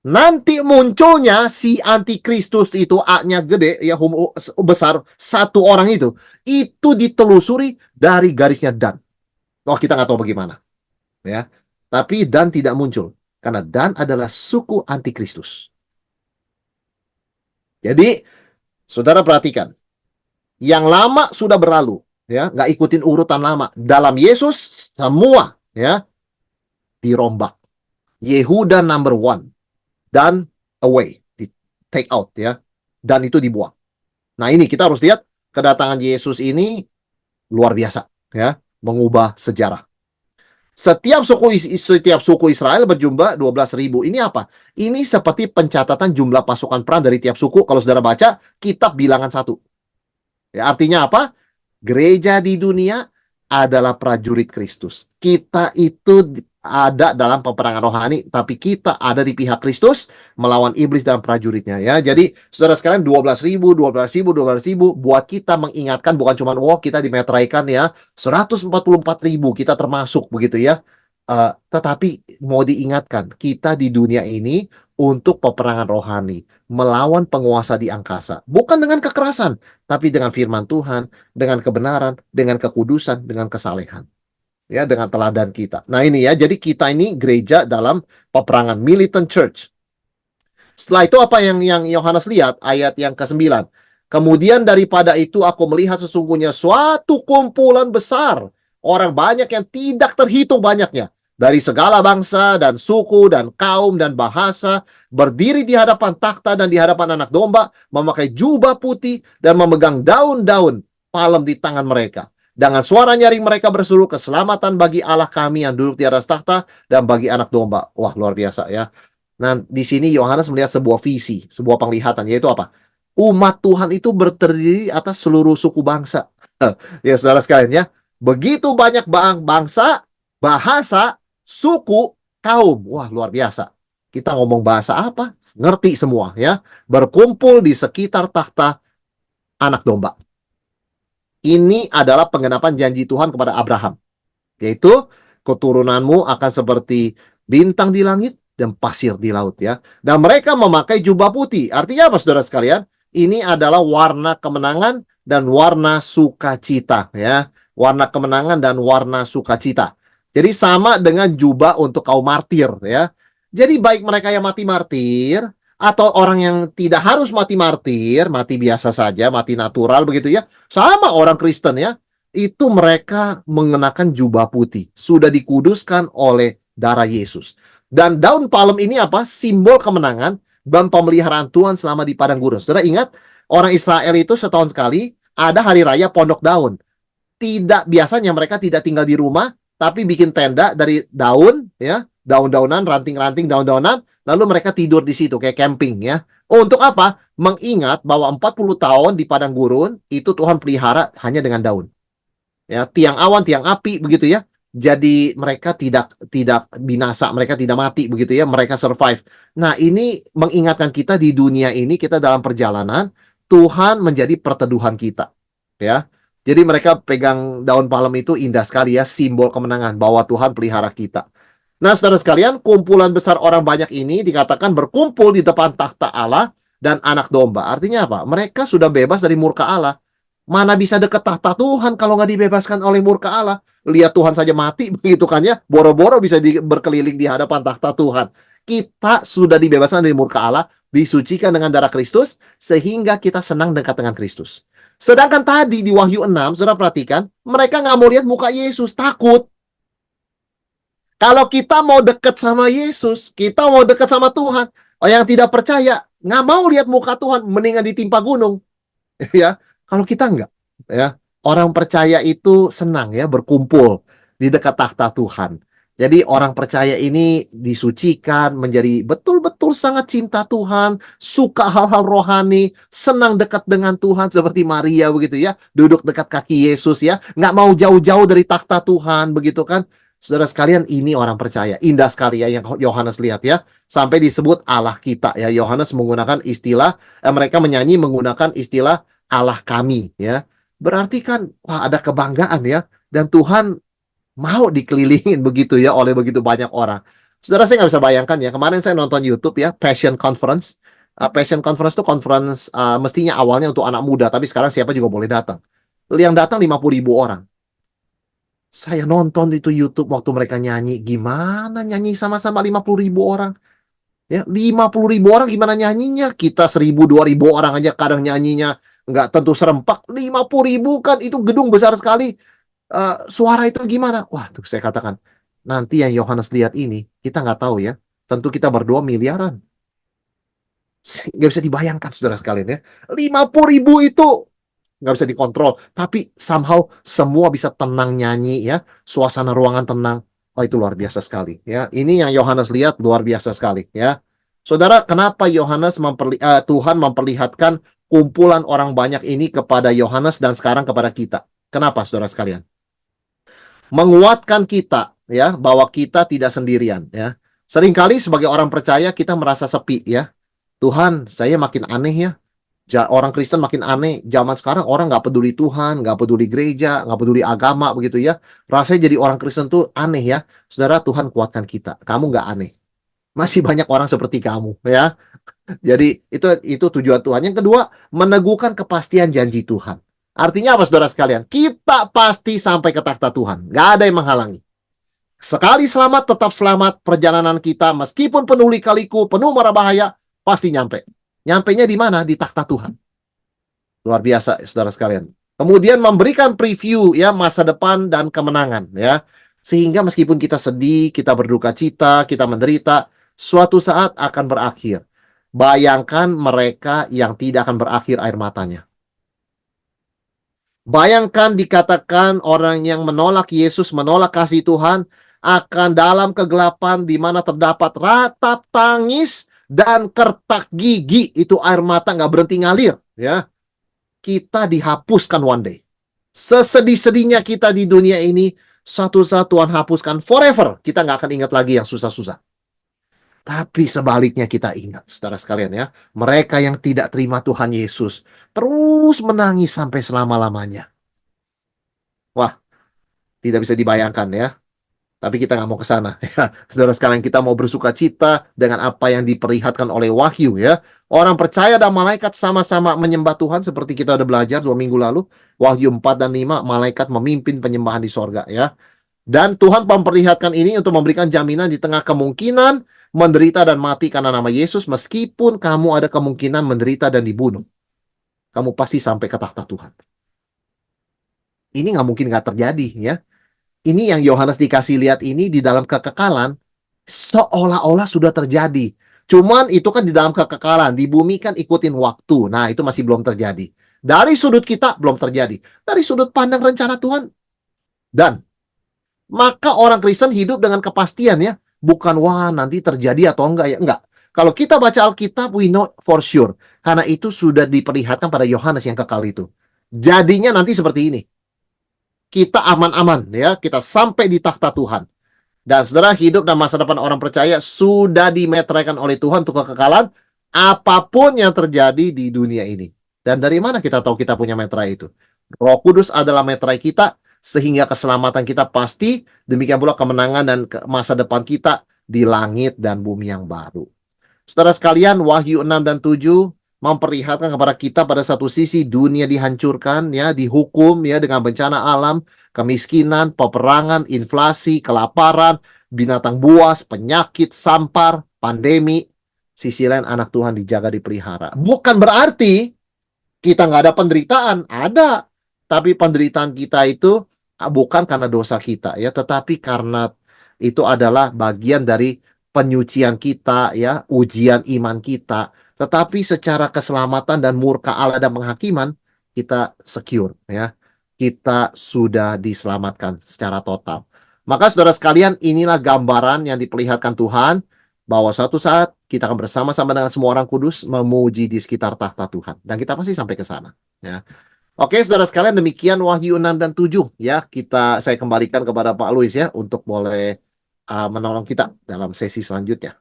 Speaker 1: nanti munculnya si antikristus itu, A-nya gede, ya besar, satu orang itu ditelusuri dari garisnya Dan. Oh, kita nggak tahu bagaimana. Ya. Tapi Dan tidak muncul. Karena Dan adalah suku antikristus. Jadi, saudara perhatikan. Yang lama sudah berlalu. Ya, nggak ikutin urutan lama. Dalam Yesus, semua ya dirombak. Yehuda number one. Dan away, di take out ya, dan itu dibuang. Nah ini kita harus lihat kedatangan Yesus ini luar biasa ya, mengubah sejarah. Setiap suku Israel berjumlah 12.000. Ini apa? Ini seperti pencatatan jumlah pasukan perang dari tiap suku. Kalau saudara baca kitab Bilangan 1. Ya, artinya apa? Gereja di dunia adalah prajurit Kristus. Kita itu ada dalam peperangan rohani, tapi kita ada di pihak Kristus melawan iblis dan prajuritnya ya. Jadi saudara sekalian 12.000 buat kita mengingatkan bukan cuma kita dimeteraikan ya, 144.000 kita termasuk begitu ya. Tetapi mau diingatkan, kita di dunia ini untuk peperangan rohani, melawan penguasa di angkasa, bukan dengan kekerasan, tapi dengan firman Tuhan, dengan kebenaran, dengan kekudusan, dengan kesalehan. Ya, dengan teladan kita. Nah ini ya, jadi kita ini gereja dalam peperangan, militant church. Setelah itu apa yang Yohanes lihat? Ayat yang ke-9. Kemudian daripada itu aku melihat sesungguhnya suatu kumpulan besar, orang banyak yang tidak terhitung banyaknya, dari segala bangsa dan suku dan kaum dan bahasa, berdiri di hadapan takhta dan di hadapan Anak Domba, memakai jubah putih dan memegang daun-daun palem di tangan mereka. Dengan suara nyaring mereka berseru, keselamatan bagi Allah kami yang duduk di atas takhta dan bagi Anak Domba. Wah, luar biasa ya. Nah, di sini Yohanes melihat sebuah visi, sebuah penglihatan, yaitu apa? Umat Tuhan itu berdiri atas seluruh suku bangsa. Ya, saudara sekalian ya. Begitu banyak bangsa, bahasa, suku, kaum. Wah, luar biasa. Kita ngomong bahasa apa? Ngerti semua ya. Berkumpul di sekitar takhta Anak Domba. Ini adalah penggenapan janji Tuhan kepada Abraham, yaitu keturunanmu akan seperti bintang di langit dan pasir di laut ya. Dan mereka memakai jubah putih. Artinya apa, saudara sekalian? Ini adalah warna kemenangan dan warna sukacita ya. Warna kemenangan dan warna sukacita. Jadi sama dengan jubah untuk kaum martir ya. Jadi baik mereka yang mati martir atau orang yang tidak harus mati martir, mati biasa saja, mati natural begitu ya. Sama orang Kristen ya. Itu mereka mengenakan jubah putih. Sudah dikuduskan oleh darah Yesus. Dan daun palem ini apa? Simbol kemenangan dan pemeliharaan Tuhan selama di padang gurun. Saudara ingat, orang Israel itu setahun sekali ada hari raya pondok daun. Tidak, biasanya mereka tidak tinggal di rumah, tapi bikin tenda dari daun, ya, daun-daunan, ranting-ranting daun-daunan, lalu mereka tidur di situ kayak camping ya. Untuk apa? Mengingat bahwa 40 tahun di padang gurun itu Tuhan pelihara hanya dengan daun. Ya, tiang awan, tiang api begitu ya. Jadi mereka tidak binasa, mereka tidak mati begitu ya, mereka survive. Nah, ini mengingatkan kita di dunia ini kita dalam perjalanan, Tuhan menjadi perteduhan kita. Ya. Jadi mereka pegang daun palem itu indah sekali ya, simbol kemenangan bahwa Tuhan pelihara kita. Nah, saudara sekalian, kumpulan besar orang banyak ini dikatakan berkumpul di depan takhta Allah dan Anak Domba. Artinya apa? Mereka sudah bebas dari murka Allah. Mana bisa dekat tahta Tuhan kalau nggak dibebaskan oleh murka Allah? Lihat Tuhan saja mati, begitu kan ya? Boro-boro bisa berkeliling di hadapan takhta Tuhan. Kita sudah dibebaskan dari murka Allah, disucikan dengan darah Kristus, sehingga kita senang dekat dengan Kristus. Sedangkan tadi di Wahyu 6, saudara perhatikan, mereka nggak mau lihat muka Yesus, takut. Kalau kita mau dekat sama Yesus, kita mau dekat sama Tuhan, yang tidak percaya, nggak mau lihat muka Tuhan, mendingan ditimpa gunung. Ya, kalau kita enggak, ya, orang percaya itu senang ya berkumpul di dekat takhta Tuhan. Jadi orang percaya ini disucikan, menjadi betul-betul sangat cinta Tuhan, suka hal-hal rohani, senang dekat dengan Tuhan seperti Maria begitu ya, duduk dekat kaki Yesus ya, nggak mau jauh-jauh dari takhta Tuhan begitu kan. Saudara sekalian, ini orang percaya. Indah sekali ya yang Yohanes lihat ya. Sampai disebut Allah kita ya. Yohanes menggunakan istilah, mereka menyanyi menggunakan istilah Allah kami ya. Berarti kan wah, ada kebanggaan ya. Dan Tuhan mau dikelilingin begitu ya oleh begitu banyak orang. Saudara, saya nggak bisa bayangkan ya. Kemarin saya nonton YouTube ya, Passion Conference. Passion Conference itu conference mestinya awalnya untuk anak muda, tapi sekarang siapa juga boleh datang. Yang datang 50.000 orang. Saya nonton itu YouTube waktu mereka nyanyi. Gimana nyanyi sama-sama 50.000 orang? Ya, 50.000 orang gimana nyanyinya? Kita 1.000, 2.000 orang aja kadang nyanyinya nggak tentu serempak. 50.000 kan itu gedung besar sekali. Suara itu gimana? Wah, tuh saya katakan, nanti yang Yohanes lihat ini, kita nggak tahu ya. Tentu kita berdoa miliaran. Nggak bisa dibayangkan, saudara sekalian ya. 50.000 itu nggak bisa dikontrol. Tapi somehow semua bisa tenang nyanyi ya. Suasana ruangan tenang. Oh, itu luar biasa sekali ya. Ini yang Yohanes lihat luar biasa sekali ya. Saudara, kenapa Tuhan memperlihatkan kumpulan orang banyak ini kepada Yohanes dan sekarang kepada kita? Kenapa, saudara sekalian? Menguatkan kita ya bahwa kita tidak sendirian ya. Seringkali sebagai orang percaya kita merasa sepi ya. Tuhan, saya makin aneh ya. Orang Kristen makin aneh. Zaman sekarang orang nggak peduli Tuhan, nggak peduli gereja, nggak peduli agama begitu ya. Rasanya jadi orang Kristen tuh aneh ya. Saudara, Tuhan kuatkan kita. Kamu nggak aneh. Masih banyak orang seperti kamu ya. Jadi itu tujuan Tuhan. Yang kedua, meneguhkan kepastian janji Tuhan. Artinya apa, saudara sekalian? Kita pasti sampai ke takhta Tuhan. Nggak ada yang menghalangi. Sekali selamat, tetap selamat. Perjalanan kita, meskipun penuh lika-liku, penuh mara bahaya, pasti nyampe. Nyampenya di mana? Di takhta Tuhan. Luar biasa, saudara sekalian. Kemudian memberikan preview ya masa depan dan kemenangan ya. Sehingga meskipun kita sedih, kita berduka cita, kita menderita, suatu saat akan berakhir. Bayangkan mereka yang tidak akan berakhir air matanya. Bayangkan dikatakan orang yang menolak Yesus, menolak kasih Tuhan, akan dalam kegelapan di mana terdapat ratap tangis dan kertak gigi. Itu air mata nggak berhenti ngalir. Ya, kita dihapuskan one day. Sesedih-sedihnya kita di dunia ini, satu saat Tuhan hapuskan forever. Kita nggak akan ingat lagi yang susah-susah. Tapi sebaliknya kita ingat, saudara sekalian ya, mereka yang tidak terima Tuhan Yesus terus menangis sampai selama-lamanya. Wah, tidak bisa dibayangkan ya. Tapi kita nggak mau ke sana. Ya, saudara sekalian, kita mau bersuka cita dengan apa yang diperlihatkan oleh Wahyu ya. Orang percaya dan malaikat sama-sama menyembah Tuhan seperti kita udah belajar 2 minggu lalu. Wahyu 4 dan 5, malaikat memimpin penyembahan di sorga ya. Dan Tuhan memperlihatkan ini untuk memberikan jaminan di tengah kemungkinan menderita dan mati karena nama Yesus. Meskipun kamu ada kemungkinan menderita dan dibunuh, kamu pasti sampai ke takhta Tuhan. Ini nggak mungkin nggak terjadi ya. Ini yang Yohanes dikasih lihat ini di dalam kekekalan seolah-olah sudah terjadi. Cuman itu kan di dalam kekekalan, di bumi kan ikutin waktu. Nah, itu masih belum terjadi. Dari sudut kita belum terjadi. Dari sudut pandang rencana Tuhan. Dan maka orang Kristen hidup dengan kepastian ya. Bukan wah nanti terjadi atau enggak ya. Enggak. Kalau kita baca Alkitab, we know for sure. Karena itu sudah diperlihatkan pada Yohanes yang kekal itu. Jadinya nanti seperti ini. Kita aman-aman ya, kita sampai di takhta Tuhan. Dan saudara, hidup dan masa depan orang percaya sudah dimeteraikan oleh Tuhan untuk kekekalan apapun yang terjadi di dunia ini. Dan dari mana kita tahu kita punya meterai itu? Roh Kudus adalah meterai kita, sehingga keselamatan kita pasti, demikian pula kemenangan dan masa depan kita di langit dan bumi yang baru. Saudara sekalian, Wahyu 6 dan 7 memperlihatkan kepada kita pada satu sisi dunia dihancurkan ya, dihukum ya dengan bencana alam, kemiskinan, peperangan, inflasi, kelaparan, binatang buas, penyakit, sampar, pandemi. Sisi lain anak Tuhan dijaga, dipelihara. Bukan berarti kita nggak ada penderitaan, ada. Tapi penderitaan kita itu bukan karena dosa kita ya, tetapi karena itu adalah bagian dari penyucian kita ya, ujian iman kita. Tetapi secara keselamatan dan murka Allah dan penghakiman, kita secure ya. Kita sudah diselamatkan secara total. Maka saudara sekalian, inilah gambaran yang diperlihatkan Tuhan bahwa suatu saat kita akan bersama-sama dengan semua orang kudus memuji di sekitar takhta Tuhan. Dan kita pasti sampai ke sana ya. Oke, saudara sekalian, demikian Wahyu 6 dan 7 ya. Saya kembalikan kepada Pak Louis ya untuk boleh menolong kita dalam sesi selanjutnya.